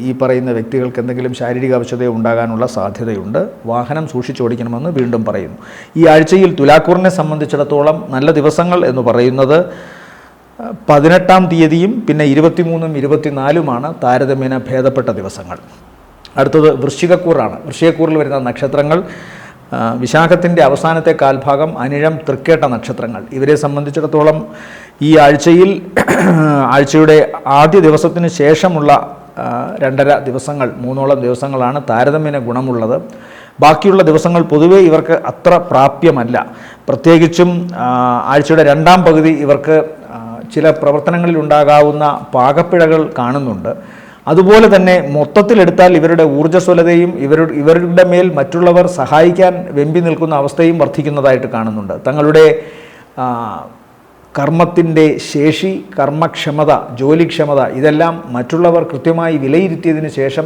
ഈ പറയുന്ന വ്യക്തികൾക്ക് എന്തെങ്കിലും ശാരീരിക അവശതയോ ഉണ്ടാകാനുള്ള സാധ്യതയുണ്ട്. വാഹനം സൂക്ഷിച്ചോടിക്കണമെന്ന് വീണ്ടും പറയുന്നു. ഈ ആഴ്ചയിൽ തുലാക്കൂറിനെ സംബന്ധിച്ചിടത്തോളം നല്ല ദിവസങ്ങൾ എന്ന് പറയുന്നത് 18-ാം തീയതിയും പിന്നെ 23-ഉം 24-ഉമാണ് താരതമ്യേന ഭേദപ്പെട്ട ദിവസങ്ങൾ. അടുത്തത് വൃശ്ചികക്കൂറാണ്. വൃശ്ചികക്കൂറിൽ വരുന്ന നക്ഷത്രങ്ങൾ വിശാഖത്തിൻ്റെ അവസാനത്തെ കാൽഭാഗം, അനിഴം, തൃക്കേട്ട നക്ഷത്രങ്ങൾ. ഇവരെ സംബന്ധിച്ചിടത്തോളം ഈ ആഴ്ചയിൽ ആഴ്ചയുടെ ആദ്യ ദിവസത്തിന് ശേഷമുള്ള 2.5 ദിവസങ്ങൾ, 3ഓളം ദിവസങ്ങളാണ് താരതമ്യേന ഗുണമുള്ളത്. ബാക്കിയുള്ള ദിവസങ്ങൾ പൊതുവെ ഇവർക്ക് അത്ര പ്രാപ്യമല്ല. പ്രത്യേകിച്ചും ആഴ്ചയുടെ 2ാം പകുതി ഇവർക്ക് ചില പ്രവർത്തനങ്ങളിൽ ഉണ്ടാകാവുന്ന പാകപ്പിഴകൾ കാണുന്നുണ്ട്. അതുപോലെ തന്നെ മൊത്തത്തിലെടുത്താൽ ഇവരുടെ ഊർജ്ജസ്വലതയും ഇവരുടെ മേൽ മറ്റുള്ളവർ സഹായിക്കാൻ വെമ്പി നിൽക്കുന്ന അവസ്ഥയും വർദ്ധിക്കുന്നതായിട്ട് കാണുന്നുണ്ട്. തങ്ങളുടെ കർമ്മത്തിൻ്റെ ശേഷി, കർമ്മക്ഷമത, ജോലിക്ഷമത ഇതെല്ലാം മറ്റുള്ളവർ കൃത്യമായി വിലയിരുത്തിയതിന് ശേഷം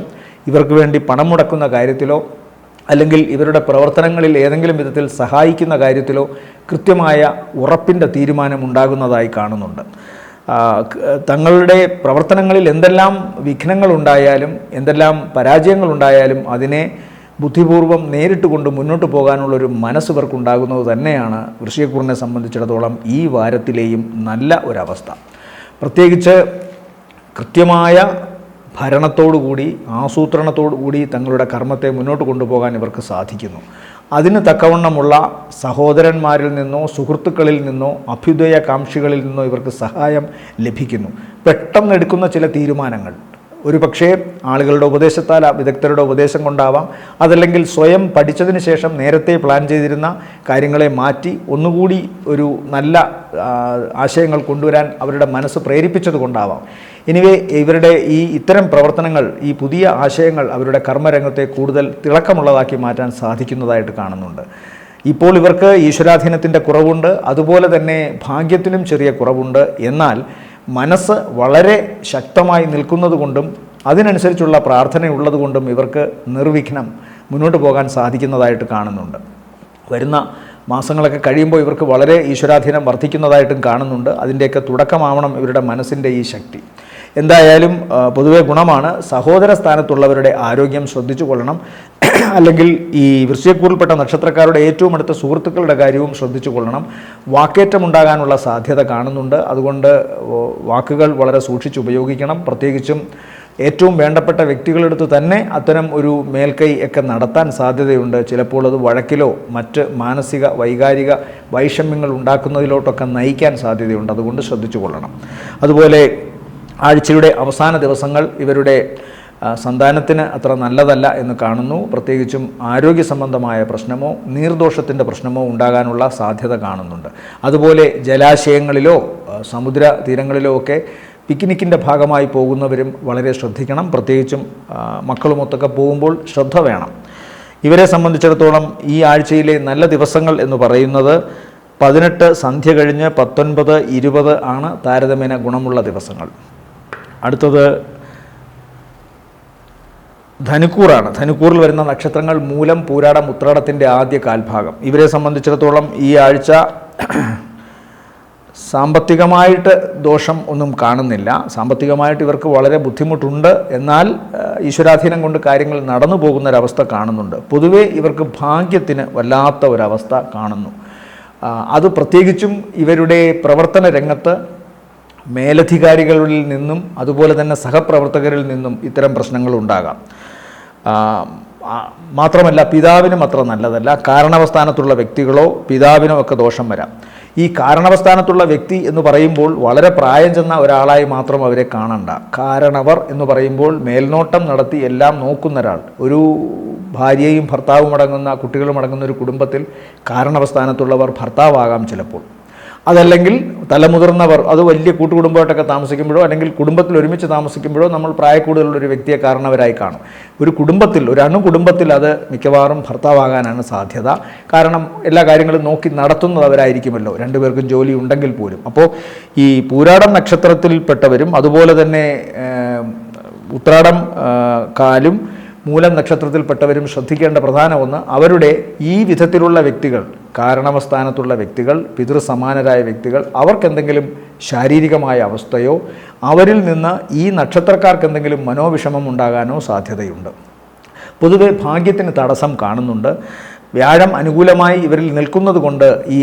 ഇവർക്ക് വേണ്ടി പണം മുടക്കുന്ന കാര്യത്തിലോ അല്ലെങ്കിൽ ഇവരുടെ പ്രവർത്തനങ്ങളിൽ ഏതെങ്കിലും വിധത്തിൽ സഹായിക്കുന്ന കാര്യത്തിലോ കൃത്യമായ ഉറപ്പിൻ്റെ തീരുമാനം ഉണ്ടാകുന്നതായി കാണുന്നുണ്ട്. തങ്ങളുടെ പ്രവർത്തനങ്ങളിൽ എന്തെല്ലാം വിഘ്നങ്ങളുണ്ടായാലും എന്തെല്ലാം പരാജയങ്ങളുണ്ടായാലും അതിനെ ബുദ്ധിപൂർവ്വം നേരിട്ട് കൊണ്ട് മുന്നോട്ട് പോകാനുള്ളൊരു മനസ്സ് ഇവർക്കുണ്ടാകുന്നത് തന്നെയാണ് വൃശ്ചികക്കൂറിനെ സംബന്ധിച്ചിടത്തോളം ഈ വാരത്തിലെയും നല്ല ഒരവസ്ഥ. പ്രത്യേകിച്ച് കൃത്യമായ ഭരണത്തോടുകൂടി ആസൂത്രണത്തോടുകൂടി തങ്ങളുടെ കർമ്മത്തെ മുന്നോട്ട് കൊണ്ടുപോകാൻ ഇവർക്ക് സാധിക്കുന്നു. അതിന് തക്കവണ്ണമുള്ള സഹോദരന്മാരിൽ നിന്നോ സുഹൃത്തുക്കളിൽ നിന്നോ അഭ്യുദയകാംക്ഷികളിൽ നിന്നോ ഇവർക്ക് സഹായം ലഭിക്കുന്നു. പെട്ടെന്നെടുക്കുന്ന ചില തീരുമാനങ്ങൾ ഒരു പക്ഷേ ആളുകളുടെ ഉപദേശത്താൽ, വിദഗ്ധരുടെ ഉപദേശം കൊണ്ടാവാം, അതല്ലെങ്കിൽ സ്വയം പഠിച്ചതിന് ശേഷം നേരത്തെ പ്ലാൻ ചെയ്തിരുന്ന കാര്യങ്ങളെ മാറ്റി ഒന്നുകൂടി ഒരു നല്ല ആശയങ്ങൾ കൊണ്ടുവരാൻ അവരുടെ മനസ്സ് പ്രേരിപ്പിച്ചത് കൊണ്ടാവാം. എനിവേ ഇവരുടെ ഇത്തരം പ്രവർത്തനങ്ങൾ, ഈ പുതിയ ആശയങ്ങൾ അവരുടെ കർമ്മരംഗത്തെ കൂടുതൽ തിളക്കമുള്ളതാക്കി മാറ്റാൻ സാധിക്കുന്നതായിട്ട് കാണുന്നുണ്ട്. ഇപ്പോൾ ഇവർക്ക് ഈശ്വരാധീനത്തിൻ്റെ കുറവുണ്ട്, അതുപോലെ തന്നെ ഭാഗ്യത്തിനും ചെറിയ കുറവുണ്ട്. എന്നാൽ മനസ്സ് വളരെ ശക്തമായി നിൽക്കുന്നത് കൊണ്ടും അതിനനുസരിച്ചുള്ള പ്രാർത്ഥനയുള്ളത് കൊണ്ടും ഇവർക്ക് നിർവിഘ്നം മുന്നോട്ട് പോകാൻ സാധിക്കുന്നതായിട്ട് കാണുന്നുണ്ട്. വരുന്ന മാസങ്ങളൊക്കെ കഴിയുമ്പോൾ ഇവർക്ക് വളരെ ഈശ്വരാധീനം വർദ്ധിക്കുന്നതായിട്ടും കാണുന്നുണ്ട്. അതിൻ്റെയൊക്കെ തുടക്കമാവണം ഇവരുടെ മനസ്സിൻ്റെ ഈ ശക്തി. എന്തായാലും പൊതുവെ ഗുണമാണ്. സഹോദര സ്ഥാനത്തുള്ളവരുടെ ആരോഗ്യം ശ്രദ്ധിച്ചു കൊള്ളണം. അല്ലെങ്കിൽ ഈ വൃശ്ചികക്കൂറിൽപ്പെട്ട നക്ഷത്രക്കാരുടെ ഏറ്റവും അടുത്ത സുഹൃത്തുക്കളുടെ കാര്യവും ശ്രദ്ധിച്ചു കൊള്ളണം. വാക്കേറ്റമുണ്ടാകാനുള്ള സാധ്യത കാണുന്നുണ്ട്. അതുകൊണ്ട് വാക്കുകൾ വളരെ സൂക്ഷിച്ച് ഉപയോഗിക്കണം. പ്രത്യേകിച്ചും ഏറ്റവും വേണ്ടപ്പെട്ട വ്യക്തികളെടുത്ത് തന്നെ അത്തരം ഒരു മേൽക്കൈ ഒക്കെ നടത്താൻ സാധ്യതയുണ്ട്. ചിലപ്പോൾ അത് വഴക്കിലോ മറ്റ് മാനസിക വൈകാരിക വൈഷമ്യങ്ങൾ ഉണ്ടാക്കുന്നതിലോട്ടൊക്കെ നയിക്കാൻ സാധ്യതയുണ്ട്. അതുകൊണ്ട് ശ്രദ്ധിച്ചു കൊള്ളണം. അതുപോലെ ആഴ്ചയുടെ അവസാന ദിവസങ്ങൾ ഇവരുടെ സന്താനത്തിന് അത്ര നല്ലതല്ല എന്ന് കാണുന്നു. പ്രത്യേകിച്ചും ആരോഗ്യ സംബന്ധമായ പ്രശ്നമോ നീർദോഷത്തിൻ്റെ പ്രശ്നമോ ഉണ്ടാകാനുള്ള സാധ്യത കാണുന്നുണ്ട്. അതുപോലെ ജലാശയങ്ങളിലോ സമുദ്ര തീരങ്ങളിലോ ഒക്കെ പിക്നിക്കിൻ്റെ ഭാഗമായി പോകുന്നവരും വളരെ ശ്രദ്ധിക്കണം. പ്രത്യേകിച്ചും മക്കളുമൊത്തൊക്കെ പോകുമ്പോൾ ശ്രദ്ധ വേണം. ഇവരെ സംബന്ധിച്ചിടത്തോളം ഈ ആഴ്ചയിലെ നല്ല ദിവസങ്ങൾ എന്ന് പറയുന്നത് 18 സന്ധ്യ കഴിഞ്ഞ് 19, 20 ആണ് താരതമ്യേന ഗുണമുള്ള ദിവസങ്ങൾ. അടുത്തത് ധനുക്കൂറാണ്. ധനുക്കൂറിൽ വരുന്ന നക്ഷത്രങ്ങൾ മൂലം, പൂരാടം, ഉത്രാടത്തിൻ്റെ ആദ്യ കാൽഭാഗം. ഇവരെ സംബന്ധിച്ചിടത്തോളം ഈ ആഴ്ച സാമ്പത്തികമായിട്ട് ദോഷം ഒന്നും കാണുന്നില്ല. സാമ്പത്തികമായിട്ട് ഇവർക്ക് വളരെ ബുദ്ധിമുട്ടുണ്ട്. എന്നാൽ ഈശ്വരാധീനം കൊണ്ട് കാര്യങ്ങൾ നടന്നു പോകുന്നൊരവസ്ഥ കാണുന്നുണ്ട്. പൊതുവേ ഇവർക്ക് ഭാഗ്യത്തിന് വല്ലാത്ത ഒരവസ്ഥ കാണുന്നു. അത് പ്രത്യേകിച്ചും ഇവരുടെ പ്രവർത്തന രംഗത്ത് മേലധികാരികളിൽ നിന്നും അതുപോലെ തന്നെ സഹപ്രവർത്തകരിൽ നിന്നും ഇത്തരം പ്രശ്നങ്ങളുണ്ടാകാം. മാത്രമല്ല പിതാവിനും അത്ര നല്ലതല്ല. കാരണവസ്ഥാനത്തുള്ള വ്യക്തികളോ പിതാവിനോ ഒക്കെ ദോഷം വരാം. ഈ കാരണവസ്ഥാനത്തുള്ള വ്യക്തി എന്ന് പറയുമ്പോൾ വളരെ പ്രായം ചെന്ന ഒരാളായി മാത്രം അവരെ കാണണ്ട. കാരണവർ എന്ന് പറയുമ്പോൾ മേൽനോട്ടം നടത്തി എല്ലാം നോക്കുന്ന ഒരാൾ. ഒരു ഭാര്യയും ഭർത്താവും അടങ്ങുന്ന കുട്ടികളും അടങ്ങുന്ന ഒരു കുടുംബത്തിൽ കാരണവസ്ഥാനത്തുള്ളവർ ഭർത്താവാകാം ചിലപ്പോൾ. അതല്ലെങ്കിൽ തലമുതിർന്നവർ, അത് വലിയ കൂട്ടുകുടുംബമായിട്ടൊക്കെ താമസിക്കുമ്പോഴോ അല്ലെങ്കിൽ കുടുംബത്തിൽ ഒരുമിച്ച് താമസിക്കുമ്പോഴോ നമ്മൾ പ്രായക്കൂടുതലുള്ളൊരു വ്യക്തിയെ കാരണവരായി കാണും. ഒരു കുടുംബത്തിൽ, ഒരു അണുകുടുംബത്തിൽ അത് മിക്കവാറും ഭർത്താവാകാനാണ് സാധ്യത. കാരണം എല്ലാ കാര്യങ്ങളും നോക്കി നടത്തുന്നവരായിരിക്കുമല്ലോ, രണ്ടുപേർക്കും ജോലി ഉണ്ടെങ്കിൽ പോലും. അപ്പോൾ ഈ പൂരാടം നക്ഷത്രത്തിൽപ്പെട്ടവരും അതുപോലെ തന്നെ ഉത്രാടം കാലും മൂലം നക്ഷത്രത്തിൽപ്പെട്ടവരും ശ്രദ്ധിക്കേണ്ട പ്രധാന ഒന്ന്, അവരുടെ ഈ വിധത്തിലുള്ള വ്യക്തികൾ, കാരണവസ്ഥാനത്തുള്ള വ്യക്തികൾ, പിതൃസമാനരായ വ്യക്തികൾ, അവർക്കെന്തെങ്കിലും ശാരീരികമായ അവസ്ഥയോ അവരിൽ നിന്ന് ഈ നക്ഷത്രക്കാർക്ക് എന്തെങ്കിലും മനോവിഷമം ഉണ്ടാകാനോ സാധ്യതയുണ്ട്. പൊതുവെ ഭാഗ്യത്തിന് തടസ്സം കാണുന്നുണ്ട്. വ്യാഴം അനുകൂലമായി ഇവരിൽ നിൽക്കുന്നത് കൊണ്ട് ഈ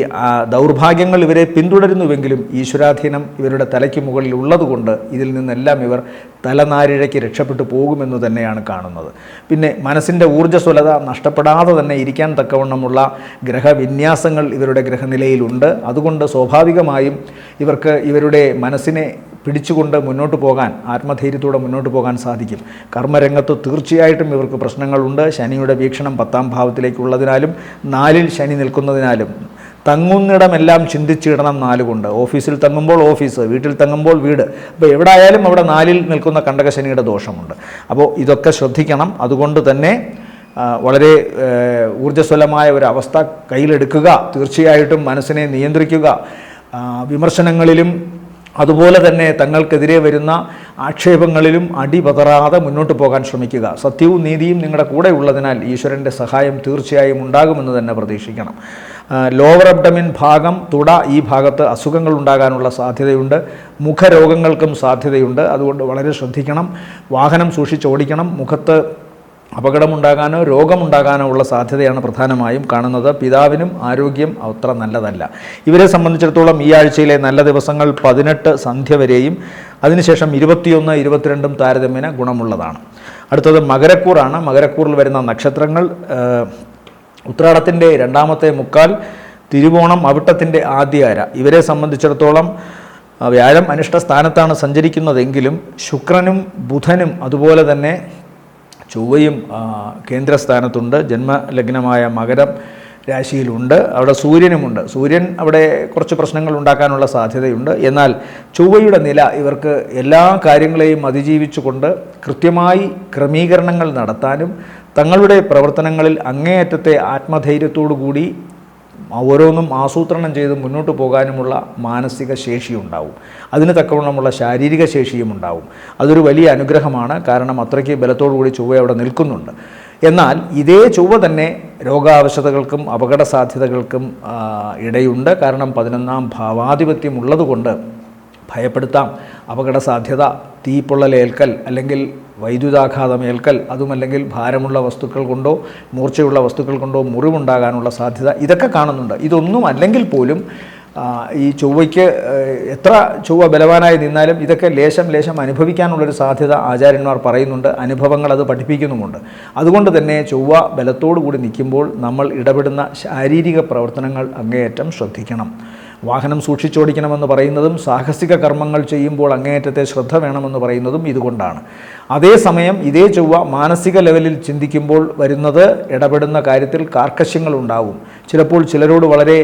ദൗർഭാഗ്യങ്ങൾ ഇവരെ പിന്തുടരുന്നുവെങ്കിലും ഈശ്വരാധീനം ഇവരുടെ തലയ്ക്ക് മുകളിൽ ഉള്ളതുകൊണ്ട് ഇതിൽ നിന്നെല്ലാം ഇവർ തലനാരിഴയ്ക്ക് രക്ഷപ്പെട്ടു പോകുമെന്ന് തന്നെയാണ് കാണുന്നത്. പിന്നെ മനസ്സിൻ്റെ ഊർജ്ജസ്വലത നഷ്ടപ്പെടാതെ തന്നെ ഇരിക്കാൻ തക്കവണ്ണമുള്ള ഗ്രഹവിന്യാസങ്ങൾ ഇവരുടെ ഗ്രഹനിലയിലുണ്ട്. അതുകൊണ്ട് സ്വാഭാവികമായും ഇവർക്ക് ഇവരുടെ മനസ്സിനെ പിടിച്ചുകൊണ്ട് മുന്നോട്ട് പോകാൻ, ആത്മധൈര്യത്തോടെ മുന്നോട്ട് പോകാൻ സാധിക്കും. കർമ്മരംഗത്ത് തീർച്ചയായിട്ടും ഇവർക്ക് പ്രശ്നങ്ങളുണ്ട്. ശനിയുടെ വീക്ഷണം 10ാം ഭാവത്തിലേക്കുള്ളതിനാലും 4-ൽ ശനി നിൽക്കുന്നതിനാലും തങ്ങുന്നിടമെല്ലാം ചിന്തിച്ചിടണം 4 കൊണ്ട്. ഓഫീസിൽ തങ്ങുമ്പോൾ ഓഫീസ്, വീട്ടിൽ തങ്ങുമ്പോൾ വീട്. അപ്പോൾ എവിടെ ആയാലും അവിടെ 4-ൽ നിൽക്കുന്ന കണ്ടകശനിയുടെ ദോഷമുണ്ട്. അപ്പോൾ ഇതൊക്കെ ശ്രദ്ധിക്കണം. അതുകൊണ്ട് തന്നെ വളരെ ഊർജ്ജസ്വലമായ ഒരു അവസ്ഥ കയ്യിലെടുക്കുക. തീർച്ചയായിട്ടും മനസ്സിനെ നിയന്ത്രിക്കുക. വിമർശനങ്ങളിലും അതുപോലെ തന്നെ തങ്ങൾക്കെതിരെ വരുന്ന ആക്ഷേപങ്ങളിലും അടിപതറാതെ മുന്നോട്ട് പോകാൻ ശ്രമിക്കുക. സത്യവും നീതിയും നിങ്ങളുടെ കൂടെ ഉള്ളതിനാൽ ഈശ്വരൻ്റെ സഹായം തീർച്ചയായും ഉണ്ടാകുമെന്ന് തന്നെ പ്രതീക്ഷിക്കണം. ലോവർ അബ്ഡമിൻ ഭാഗം, തുട, ഈ ഭാഗത്ത് അസുഖങ്ങൾ ഉണ്ടാകാനുള്ള സാധ്യതയുണ്ട്. മുഖരോഗങ്ങൾക്കും സാധ്യതയുണ്ട്. അതുകൊണ്ട് വളരെ ശ്രദ്ധിക്കണം. വാഹനം സൂക്ഷിച്ചോടിക്കണം. മുഖത്ത് അപകടമുണ്ടാകാനോ രോഗമുണ്ടാകാനോ ഉള്ള സാധ്യതയാണ് പ്രധാനമായും കാണുന്നത്. പിതാവിനും ആരോഗ്യം അത്ര നല്ലതല്ല. ഇവരെ സംബന്ധിച്ചിടത്തോളം ഈ ആഴ്ചയിലെ നല്ല ദിവസങ്ങൾ 18 സന്ധ്യ വരെയും അതിനുശേഷം 21, 22 താരതമ്യേന ഗുണമുള്ളതാണ്. അടുത്തത് മകരക്കൂറാണ്. മകരക്കൂറിൽ വരുന്ന നക്ഷത്രങ്ങൾ ഉത്രാടത്തിൻ്റെ 2ാമത്തെ മുക്കാൽ, തിരുവോണം, അവിട്ടത്തിൻ്റെ ആദ്യ അര. ഇവരെ സംബന്ധിച്ചിടത്തോളം വ്യാഴം അനിഷ്ട സ്ഥാനത്താണ് സഞ്ചരിക്കുന്നതെങ്കിലും ശുക്രനും ബുധനും അതുപോലെ തന്നെ ചൊവ്വയും കേന്ദ്രസ്ഥാനത്തുണ്ട്. ജന്മലഗ്നമായ മകരം രാശിയിലുണ്ട്. അവിടെ സൂര്യനുമുണ്ട്. സൂര്യൻ അവിടെ കുറച്ച് പ്രശ്നങ്ങൾ ഉണ്ടാക്കാനുള്ള സാധ്യതയുണ്ട്. എന്നാൽ ചൊവ്വയുടെ നില ഇവർക്ക് എല്ലാ കാര്യങ്ങളെയും അതിജീവിച്ചുകൊണ്ട് കൃത്യമായി ക്രമീകരണങ്ങൾ നടത്താനും തങ്ങളുടെ പ്രവർത്തനങ്ങളിൽ അങ്ങേയറ്റത്തെ ആത്മധൈര്യത്തോടു കൂടി ഓരോന്നും ആസൂത്രണം ചെയ്ത് മുന്നോട്ട് പോകാനുമുള്ള മാനസിക ശേഷിയുണ്ടാവും. അതിന് തക്കവണ്ണമുള്ള ശാരീരിക ശേഷിയും ഉണ്ടാവും. അതൊരു വലിയ അനുഗ്രഹമാണ്. കാരണം അത്രയ്ക്ക് ബലത്തോടുകൂടി ചൊവ്വ അവിടെ നിൽക്കുന്നുണ്ട്. എന്നാൽ ഇതേ ചൊവ്വ തന്നെ രോഗാവശതകൾക്കും അപകട സാധ്യതകൾക്കും ഇടയുണ്ട്. കാരണം 11ാം ഭാവാധിപത്യം ഉള്ളതുകൊണ്ട് ഭയപ്പെടുത്താം. അപകട സാധ്യത, തീപ്പൊള്ളലേൽക്കൽ അല്ലെങ്കിൽ വൈദ്യുതാഘാതമേൽക്കൽ, അതുമല്ലെങ്കിൽ ഭാരമുള്ള വസ്തുക്കൾ കൊണ്ടോ മൂർച്ചയുള്ള വസ്തുക്കൾ കൊണ്ടോ മുറിവുണ്ടാകാനുള്ള സാധ്യത, ഇതൊക്കെ കാണുന്നുണ്ട്. ഇതൊന്നും അല്ലെങ്കിൽ പോലും ഈ ചൊവ്വയ്ക്ക് എത്ര ചൊവ്വ ബലവാനായി നിന്നാലും ഇതൊക്കെ ലേശം ലേശം അനുഭവിക്കാനുള്ളൊരു സാധ്യത ആചാര്യന്മാർ പറയുന്നുണ്ട്, അനുഭവങ്ങൾ അത് പഠിപ്പിക്കുന്നുമുണ്ട്. അതുകൊണ്ട് തന്നെ ചൊവ്വ ബലത്തോടു കൂടി നിൽക്കുമ്പോൾ നമ്മൾ ഇടപെടുന്ന ശാരീരിക പ്രവർത്തനങ്ങൾ അങ്ങേയറ്റം ശ്രദ്ധിക്കണം. വാഹനം സൂക്ഷിച്ചോടിക്കണമെന്ന് പറയുന്നതും സാഹസിക കർമ്മങ്ങൾ ചെയ്യുമ്പോൾ അങ്ങേയറ്റത്തെ ശ്രദ്ധ വേണമെന്ന് പറയുന്നതും ഇതുകൊണ്ടാണ്. അതേസമയം ഇതേ ചൊവ്വ മാനസിക ലെവലിൽ ചിന്തിക്കുമ്പോൾ വരുന്നത് ഇടപെടുന്ന കാര്യത്തിൽ കാർക്കശ്യങ്ങളുണ്ടാവും. ചിലപ്പോൾ ചിലരോട് വളരെ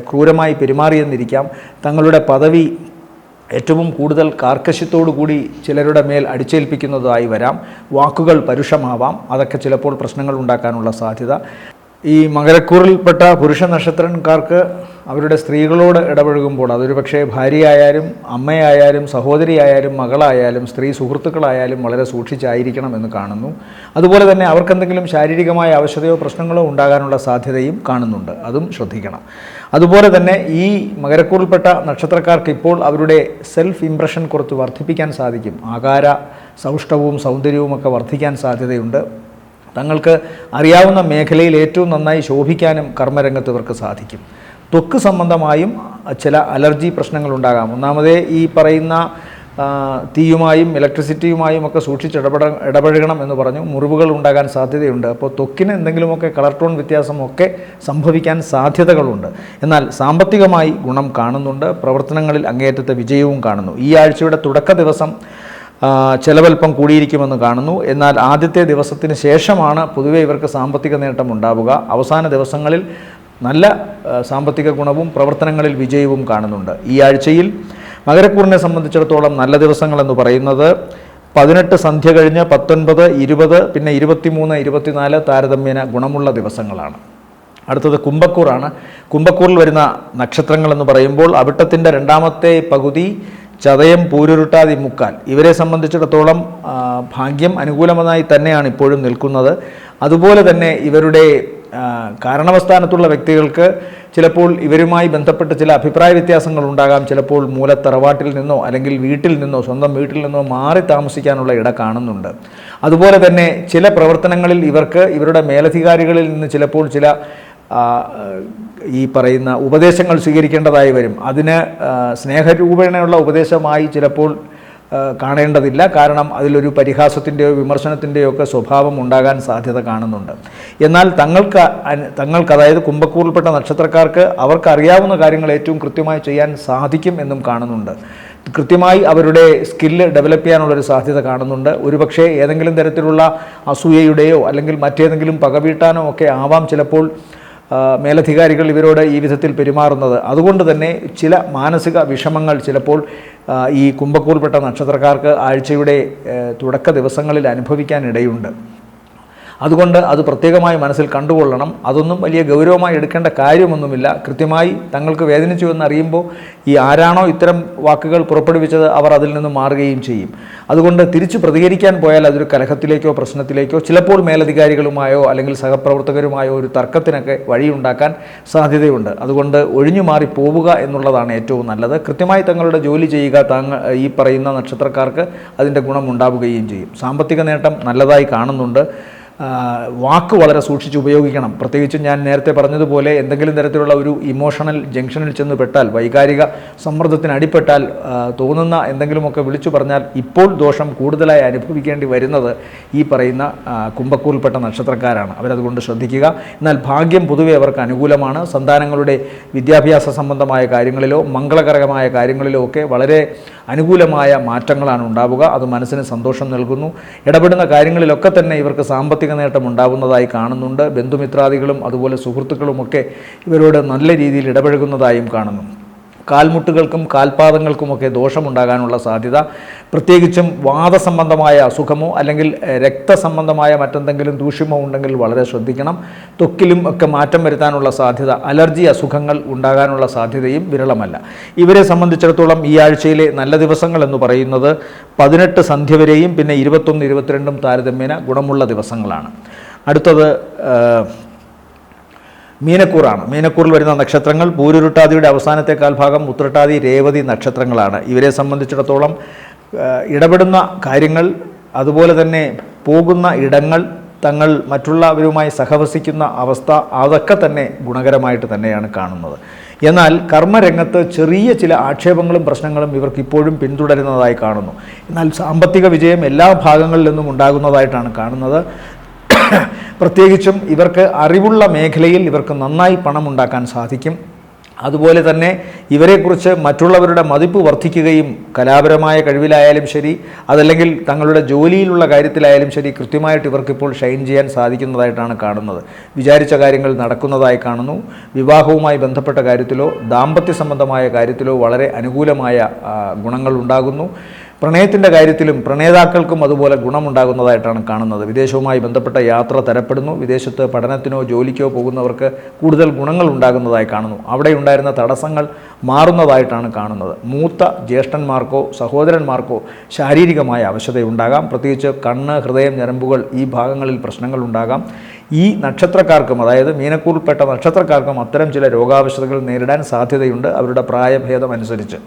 ക്രൂരമായി പെരുമാറിയെന്നിരിക്കാം. തങ്ങളുടെ പദവി ഏറ്റവും കൂടുതൽ കാർക്കശ്യത്തോടു കൂടി ചിലരുടെ മേൽ അടിച്ചേൽപ്പിക്കുന്നതായി വരാം. വാക്കുകൾ പരുഷമാവാം. അതൊക്കെ ചിലപ്പോൾ പ്രശ്നങ്ങൾ ഉണ്ടാക്കാനുള്ള സാധ്യത. ഈ മകരക്കൂറിൽപ്പെട്ട പുരുഷ നക്ഷത്രക്കാർക്ക് അവരുടെ സ്ത്രീകളോട് ഇടപഴകുമ്പോൾ അതൊരു പക്ഷേ ഭാര്യയായാലും അമ്മയായാലും സഹോദരിയായാലും മകളായാലും സ്ത്രീ സുഹൃത്തുക്കളായാലും വളരെ സൂക്ഷിച്ചായിരിക്കണം എന്ന് കാണുന്നു. അതുപോലെ തന്നെ അവർക്കെന്തെങ്കിലും ശാരീരികമായ അവശതയോ പ്രശ്നങ്ങളോ ഉണ്ടാകാനുള്ള സാധ്യതയും കാണുന്നുണ്ട്, അതും ശ്രദ്ധിക്കണം. അതുപോലെ തന്നെ ഈ മകരക്കൂറിൽപ്പെട്ട നക്ഷത്രക്കാർക്ക് ഇപ്പോൾ അവരുടെ സെൽഫ് ഇംപ്രഷൻ കുറച്ച് വർദ്ധിപ്പിക്കാൻ സാധിക്കും. ആകാര സൗഷ്ഠവവും സൗന്ദര്യവുമൊക്കെ വർദ്ധിക്കാൻ സാധ്യതയുണ്ട്. തങ്ങൾക്ക് അറിയാവുന്ന മേഖലയിൽ ഏറ്റവും നന്നായി ശോഭിക്കാനും കർമ്മരംഗത്ത് ഇവർക്ക് സാധിക്കും. ത്വക്ക് സംബന്ധമായും ചില അലർജി പ്രശ്നങ്ങളുണ്ടാകാം. ഒന്നാമതേ ഈ പറയുന്ന തീയുമായും ഇലക്ട്രിസിറ്റിയുമായും ഒക്കെ സൂക്ഷിച്ച് ഇടപഴകണം എന്ന് പറഞ്ഞു. മുറിവുകൾ ഉണ്ടാകാൻ സാധ്യതയുണ്ട്. അപ്പോൾ ത്വക്കിന് എന്തെങ്കിലുമൊക്കെ കളർ ടോൺ വ്യത്യാസമൊക്കെ സംഭവിക്കാൻ സാധ്യതകളുണ്ട്. എന്നാൽ സാമ്പത്തികമായി ഗുണം കാണുന്നുണ്ട്. പ്രവർത്തനങ്ങളിൽ അങ്ങേയറ്റത്തെ വിജയവും കാണുന്നു. ഈ ആഴ്ചയുടെ തുടക്ക ദിവസം ചെലവൽപ്പം കൂടിയിരിക്കുമെന്ന് കാണുന്നു. എന്നാൽ ആദ്യത്തെ ദിവസത്തിന് ശേഷമാണ് പൊതുവെ ഇവർക്ക് സാമ്പത്തിക നേട്ടം ഉണ്ടാവുക. അവസാന ദിവസങ്ങളിൽ നല്ല സാമ്പത്തിക ഗുണവും പ്രവർത്തനങ്ങളിൽ വിജയവും കാണുന്നുണ്ട്. ഈ ആഴ്ചയിൽ മകരക്കൂറിനെ സംബന്ധിച്ചിടത്തോളം നല്ല ദിവസങ്ങളെന്ന് പറയുന്നത് 18 സന്ധ്യ കഴിഞ്ഞ് 19, 20, പിന്നെ 23, 24 താരതമ്യേന ഗുണമുള്ള ദിവസങ്ങളാണ്. അടുത്തത് കുംഭക്കൂറാണ്. കുംഭക്കൂറിൽ വരുന്ന നക്ഷത്രങ്ങളെന്ന് പറയുമ്പോൾ അവിട്ടത്തിൻ്റെ രണ്ടാമത്തെ പകുതി, ചതയം, പൂരുരുട്ടാതി, മുക്കാൽ. ഇവരെ സംബന്ധിച്ചിടത്തോളം ഭാഗ്യം അനുകൂലമായി തന്നെയാണ് ഇപ്പോഴും നിൽക്കുന്നത്. അതുപോലെ തന്നെ ഇവരുടെ കാരണവസ്ഥാനത്തുള്ള വ്യക്തികൾക്ക് ചിലപ്പോൾ ഇവരുമായി ബന്ധപ്പെട്ട് ചില അഭിപ്രായ വ്യത്യാസങ്ങൾ ഉണ്ടാകാം. ചിലപ്പോൾ മൂലത്തറവാട്ടിൽ നിന്നോ അല്ലെങ്കിൽ വീട്ടിൽ നിന്നോ സ്വന്തം വീട്ടിൽ നിന്നോ മാറി താമസിക്കാനുള്ള ഇട കാണുന്നുണ്ട്. അതുപോലെ തന്നെ ചില പ്രവർത്തനങ്ങളിൽ ഇവർക്ക് ഇവരുടെ മേലധികാരികളിൽ നിന്ന് ചിലപ്പോൾ ചില ഈ പറയുന്ന ഉപദേശങ്ങൾ സ്വീകരിക്കേണ്ടതായി വരും. അതിന് സ്നേഹരൂപേണയുള്ള ഉപദേശമായി ചിലപ്പോൾ കാണേണ്ടതില്ല. കാരണം അതിലൊരു പരിഹാസത്തിൻ്റെയോ വിമർശനത്തിൻ്റെയോ ഒക്കെ സ്വഭാവം ഉണ്ടാകാൻ സാധ്യത കാണുന്നുണ്ട്. എന്നാൽ തങ്ങൾക്ക് അതായത് കുംഭക്കൂറിൽപ്പെട്ട നക്ഷത്രക്കാർക്ക് അവർക്ക് അറിയാവുന്ന കാര്യങ്ങൾ ഏറ്റവും കൃത്യമായി ചെയ്യാൻ സാധിക്കും എന്നും കാണുന്നുണ്ട്. കൃത്യമായി അവരുടെ സ്കില്ല് ഡെവലപ്പ് ചെയ്യാനുള്ളൊരു സാധ്യത കാണുന്നുണ്ട്. ഒരുപക്ഷെ ഏതെങ്കിലും തരത്തിലുള്ള അസൂയയുടെയോ അല്ലെങ്കിൽ മറ്റേതെങ്കിലും പകവീട്ടാനോ ഒക്കെ ആവാം ചിലപ്പോൾ മേലധികാരികൾ ഇവരോട് ഈ വിധത്തിൽ പെരുമാറുന്നത്. അതുകൊണ്ട് തന്നെ ചില മാനസിക വിഷമങ്ങൾ ചിലപ്പോൾ ഈ കുംഭക്കൂറിൽപ്പെട്ട നക്ഷത്രക്കാർക്ക് ആഴ്ചയുടെ തുടക്ക ദിവസങ്ങളിൽ അനുഭവിക്കാനിടയുണ്ട്. അതുകൊണ്ട് അത് പ്രത്യേകമായി മനസ്സിൽ കണ്ടുകൊള്ളണം. അതൊന്നും വലിയ ഗൗരവമായി എടുക്കേണ്ട കാര്യമൊന്നുമില്ല. കൃത്യമായി തങ്ങൾക്ക് വേദനിച്ചു എന്നറിയുമ്പോൾ ഈ ആരാണോ ഇത്തരം വാക്കുകൾ പുറപ്പെടുവിച്ചത് അവർ അതിൽ നിന്ന് മാറുകയും ചെയ്യും. അതുകൊണ്ട് തിരിച്ചു പ്രതികരിക്കാൻ പോയാൽ അതൊരു കലഹത്തിലേക്കോ പ്രശ്നത്തിലേക്കോ ചിലപ്പോൾ മേലധികാരികളുമായോ അല്ലെങ്കിൽ സഹപ്രവർത്തകരുമായോ ഒരു തർക്കത്തിനൊക്കെ വഴിയുണ്ടാക്കാൻ സാധ്യതയുണ്ട്. അതുകൊണ്ട് ഒഴിഞ്ഞു മാറി പോവുക എന്നുള്ളതാണ് ഏറ്റവും നല്ലത്. കൃത്യമായി തങ്ങളുടെ ജോലി ചെയ്യുക. ഈ പറയുന്ന നക്ഷത്രക്കാർക്ക് അതിൻ്റെ ഗുണമുണ്ടാവുകയും ചെയ്യും. സാമ്പത്തിക നേട്ടം നല്ലതായി കാണുന്നുണ്ട്. വാക്ക് വളരെ സൂക്ഷിച്ച് ഉപയോഗിക്കണം. പ്രത്യേകിച്ചും ഞാൻ നേരത്തെ പറഞ്ഞതുപോലെ എന്തെങ്കിലും തരത്തിലുള്ള ഒരു ഇമോഷണൽ ജംഗ്ഷനിൽ ചെന്ന് പെട്ടാൽ, വൈകാരിക സമ്മർദ്ദത്തിന് അടിപ്പെട്ടാൽ, തോന്നുന്ന എന്തെങ്കിലുമൊക്കെ വിളിച്ചു പറഞ്ഞാൽ ഇപ്പോൾ ദോഷം കൂടുതലായി അനുഭവിക്കേണ്ടി വരുന്നത് ഈ പറയുന്ന കുംഭക്കൂറിൽപ്പെട്ട നക്ഷത്രക്കാരാണ്. അവരതുകൊണ്ട് ശ്രദ്ധിക്കുക. എന്നാൽ ഭാഗ്യം പൊതുവെ അവർക്ക് അനുകൂലമാണ്. സന്താനങ്ങളുടെ വിദ്യാഭ്യാസ സംബന്ധമായ കാര്യങ്ങളിലോ മംഗളകരമായ കാര്യങ്ങളിലോ ഒക്കെ വളരെ അനുകൂലമായ മാറ്റങ്ങളാണ് ഉണ്ടാവുക. അത് മനസ്സിന് സന്തോഷം നൽകുന്നു. ഇടപെടുന്ന കാര്യങ്ങളിലൊക്കെ തന്നെ ഇവർക്ക് സാമ്പത്തിക നേട്ടം ഉണ്ടാവുന്നതായി കാണുന്നുണ്ട്. ബന്ധുമിത്രാദികളും അതുപോലെ സുഹൃത്തുക്കളുമൊക്കെ ഇവരോട് നല്ല രീതിയിൽ ഇടപഴകുന്നതായും കാണുന്നു. കാൽമുട്ടുകൾക്കും കാൽപാദങ്ങൾക്കുമൊക്കെ ദോഷമുണ്ടാകാനുള്ള സാധ്യത, പ്രത്യേകിച്ചും വാദസംബന്ധമായ അസുഖമോ അല്ലെങ്കിൽ രക്തസംബന്ധമായ മറ്റെന്തെങ്കിലും ദൂഷ്യമോ ഉണ്ടെങ്കിൽ വളരെ ശ്രദ്ധിക്കണം. ത്വക്കിലും ഒക്കെ മാറ്റം വരുത്താനുള്ള സാധ്യത, അലർജി അസുഖങ്ങൾ ഉണ്ടാകാനുള്ള സാധ്യതയും വിരളമല്ല. ഇവരെ സംബന്ധിച്ചിടത്തോളം ഈ ആഴ്ചയിലെ നല്ല ദിവസങ്ങൾ എന്ന് പറയുന്നത് 18 സന്ധ്യ വരെയും പിന്നെ 21, 22 താരതമ്യേന ഗുണമുള്ള ദിവസങ്ങളാണ്. അടുത്തത് മീനക്കൂറാണ്. മീനക്കൂറിൽ വരുന്ന നക്ഷത്രങ്ങൾ പൂരുരുട്ടാതിയുടെ അവസാനത്തെ കാൽഭാഗം, ഉത്രട്ടാതി, രേവതി നക്ഷത്രങ്ങളാണ്. ഇവരെ സംബന്ധിച്ചിടത്തോളം ഇടപെടുന്ന കാര്യങ്ങൾ, അതുപോലെ തന്നെ പോകുന്ന ഇടങ്ങൾ, തങ്ങൾ മറ്റുള്ളവരുമായി സഹവസിക്കുന്ന അവസ്ഥ, അതൊക്കെ തന്നെ ഗുണകരമായിട്ട് തന്നെയാണ് കാണുന്നത്. എന്നാൽ കർമ്മരംഗത്ത് ചെറിയ ചില ആക്ഷേപങ്ങളും പ്രശ്നങ്ങളും ഇവർക്ക് ഇപ്പോഴും പിന്തുടരുന്നതായി കാണുന്നു. എന്നാൽ സാമ്പത്തിക വിജയം എല്ലാ ഭാഗങ്ങളിൽ നിന്നും ഉണ്ടാകുന്നതായിട്ടാണ് കാണുന്നത്. പ്രത്യേകിച്ചും ഇവർക്ക് അറിവുള്ള മേഖലയിൽ ഇവർക്ക് നന്നായി പണമുണ്ടാക്കാൻ സാധിക്കും. അതുപോലെ തന്നെ ഇവരെക്കുറിച്ച് മറ്റുള്ളവരുടെ മതിപ്പ് വർദ്ധിക്കുകയും കലാപരമായ കഴിവിലായാലും ശരി, അതല്ലെങ്കിൽ തങ്ങളുടെ ജോലിയിലുള്ള കാര്യത്തിലായാലും ശരി, കൃത്യമായിട്ട് ഇവർക്കിപ്പോൾ ഷൈൻ ചെയ്യാൻ സാധിക്കുന്നതായിട്ടാണ് കാണുന്നത്. വിചാരിച്ച കാര്യങ്ങൾ നടക്കുന്നതായി കാണുന്നു. വിവാഹവുമായി ബന്ധപ്പെട്ട കാര്യത്തിലോ ദാമ്പത്യ സംബന്ധമായ കാര്യത്തിലോ വളരെ അനുകൂലമായ ഗുണങ്ങൾ ഉണ്ടാകുന്നു. പ്രണയത്തിൻ്റെ കാര്യത്തിലും പ്രണേതാക്കൾക്കും അതുപോലെ ഗുണമുണ്ടാകുന്നതായിട്ടാണ് കാണുന്നത്. വിദേശവുമായി ബന്ധപ്പെട്ട യാത്ര തരപ്പെടുന്നു. വിദേശത്ത് പഠനത്തിനോ ജോലിക്കോ പോകുന്നവർക്ക് കൂടുതൽ ഗുണങ്ങൾ ഉണ്ടാകുന്നതായി കാണുന്നു. അവിടെ ഉണ്ടായിരുന്ന തടസ്സങ്ങൾ മാറുന്നതായിട്ടാണ് കാണുന്നത്. മൂത്ത ജ്യേഷ്ഠന്മാർക്കോ സഹോദരന്മാർക്കോ ശാരീരികമായ അവശതയുണ്ടാകാം. പ്രത്യേകിച്ച് കണ്ണ്, ഹൃദയം, ഞരമ്പുകൾ ഈ ഭാഗങ്ങളിൽ പ്രശ്നങ്ങൾ ഉണ്ടാകാം. ഈ നക്ഷത്രക്കാർക്കും, അതായത് മീനക്കൂറിൽപ്പെട്ട നക്ഷത്രക്കാർക്കും അത്തരം ചില രോഗാവശതകൾ നേരിടാൻ സാധ്യതയുണ്ട് അവരുടെ പ്രായഭേദം അനുസരിച്ച്.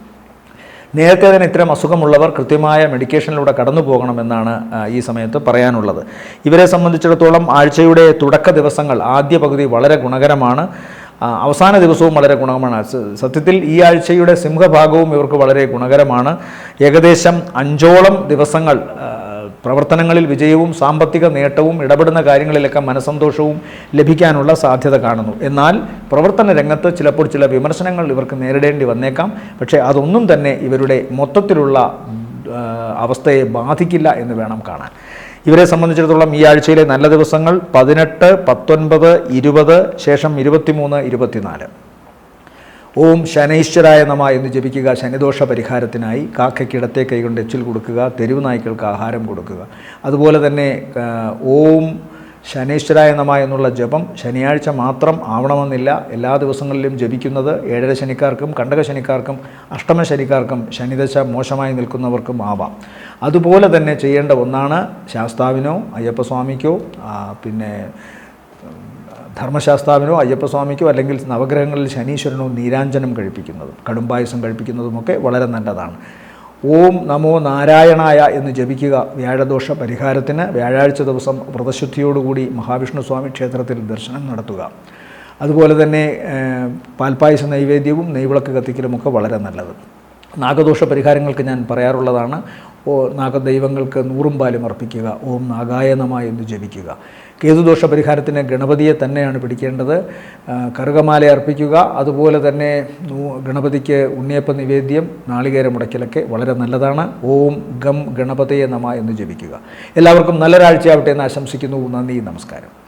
നേരത്തെ തന്നെ ഇത്തരം അസുഖമുള്ളവർ കൃത്യമായ മെഡിക്കേഷനിലൂടെ കടന്നു പോകണമെന്നാണ് ഈ സമയത്ത് പറയാനുള്ളത്. ഇവരെ സംബന്ധിച്ചിടത്തോളം ആഴ്ചയുടെ തുടക്ക ദിവസങ്ങൾ ആദ്യ പകുതി വളരെ ഗുണകരമാണ്. അവസാന ദിവസവും വളരെ ഗുണകരമാണ്. സത്യത്തിൽ ഈ ആഴ്ചയുടെ സിംഹഭാഗവും ഇവർക്ക് വളരെ ഗുണകരമാണ്. ഏകദേശം 5ഓളം ദിവസങ്ങൾ പ്രവർത്തനങ്ങളിൽ വിജയവും സാമ്പത്തിക നേട്ടവും ഇടപെടുന്ന കാര്യങ്ങളിലൊക്കെ മനസ്സന്തോഷവും ലഭിക്കാനുള്ള സാധ്യത കാണുന്നു. എന്നാൽ പ്രവർത്തന രംഗത്ത് ചിലപ്പോൾ ചില വിമർശനങ്ങൾ ഇവർക്ക് നേരിടേണ്ടി വന്നേക്കാം. പക്ഷേ അതൊന്നും തന്നെ ഇവരുടെ മൊത്തത്തിലുള്ള അവസ്ഥയെ ബാധിക്കില്ല എന്ന് വേണം കാണാൻ. ഇവരെ സംബന്ധിച്ചിടത്തോളം ഈ ആഴ്ചയിലെ നല്ല ദിവസങ്ങൾ 18, 19, 20, ശേഷം 23, 24. ഓം ശനൈശ്വരായ നമ എന്ന് ജപിക്കുക. ശനിദോഷ പരിഹാരത്തിനായി കാക്കയ്ക്ക് ഇടത്തെ കൈകൊണ്ട് എച്ചിൽ കൊടുക്കുക, തെരുവ് നായ്ക്കൾക്ക് ആഹാരം കൊടുക്കുക. അതുപോലെ തന്നെ ഓം ശനൈശ്വരായ നമ എന്നുള്ള ജപം ശനിയാഴ്ച മാത്രം ആവണമെന്നില്ല. എല്ലാ ദിവസങ്ങളിലും ജപിക്കുന്നത് 7.5 ശനിക്കാർക്കും കണ്ടക ശനിക്കാർക്കും അഷ്ടമ ശനിക്കാർക്കും ശനിദശ മോശമായി നിൽക്കുന്നവർക്കും ആവാം. അതുപോലെ തന്നെ ചെയ്യേണ്ട ഒന്നാണ് ശാസ്താവിനോ അയ്യപ്പസ്വാമിക്കോ പിന്നെ ധർമ്മശാസ്താവിനോ അയ്യപ്പസ്വാമിക്കോ അല്ലെങ്കിൽ നവഗ്രഹങ്ങളിൽ ശനീശ്വരനോ നീരാഞ്ജനം കഴിപ്പിക്കുന്നതും കടുംപായസം കഴിപ്പിക്കുന്നതുമൊക്കെ വളരെ നല്ലതാണ്. ഓം നമോ നാരായണായ എന്ന് ജപിക്കുക വ്യാഴദോഷ പരിഹാരത്തിന്. വ്യാഴാഴ്ച ദിവസം വ്രതശുദ്ധിയോടുകൂടി മഹാവിഷ്ണു സ്വാമി ക്ഷേത്രത്തിൽ ദർശനം നടത്തുക. അതുപോലെ തന്നെ പാൽപ്പായസ നൈവേദ്യവും നെയ്വിളക്ക് കത്തിക്കലുമൊക്കെ വളരെ നല്ലത്. നാഗദോഷ പരിഹാരങ്ങൾക്ക് ഞാൻ പറയാറുള്ളതാണ്. നാഗദൈവങ്ങൾക്ക് 100 പാലും അർപ്പിക്കുക. ഓം നാഗായ നമ എന്ന് ജപിക്കുക. കേതുദോഷ പരിഹാരത്തിന് ഗണപതിയെ തന്നെയാണ് പിടിക്കേണ്ടത്. കറുകമാല അർപ്പിക്കുക. അതുപോലെ തന്നെ ഗണപതിക്ക് ഉണ്ണിയപ്പ നിവേദ്യം, നാളികേര മുടക്കലൊക്കെ വളരെ നല്ലതാണ്. ഓം ഗം ഗണപതയെ നമ എന്ന് ജപിക്കുക. എല്ലാവർക്കും നല്ലൊരാഴ്ചയാവട്ടെ എന്ന് ആശംസിക്കുന്നു. നന്ദി, നമസ്കാരം.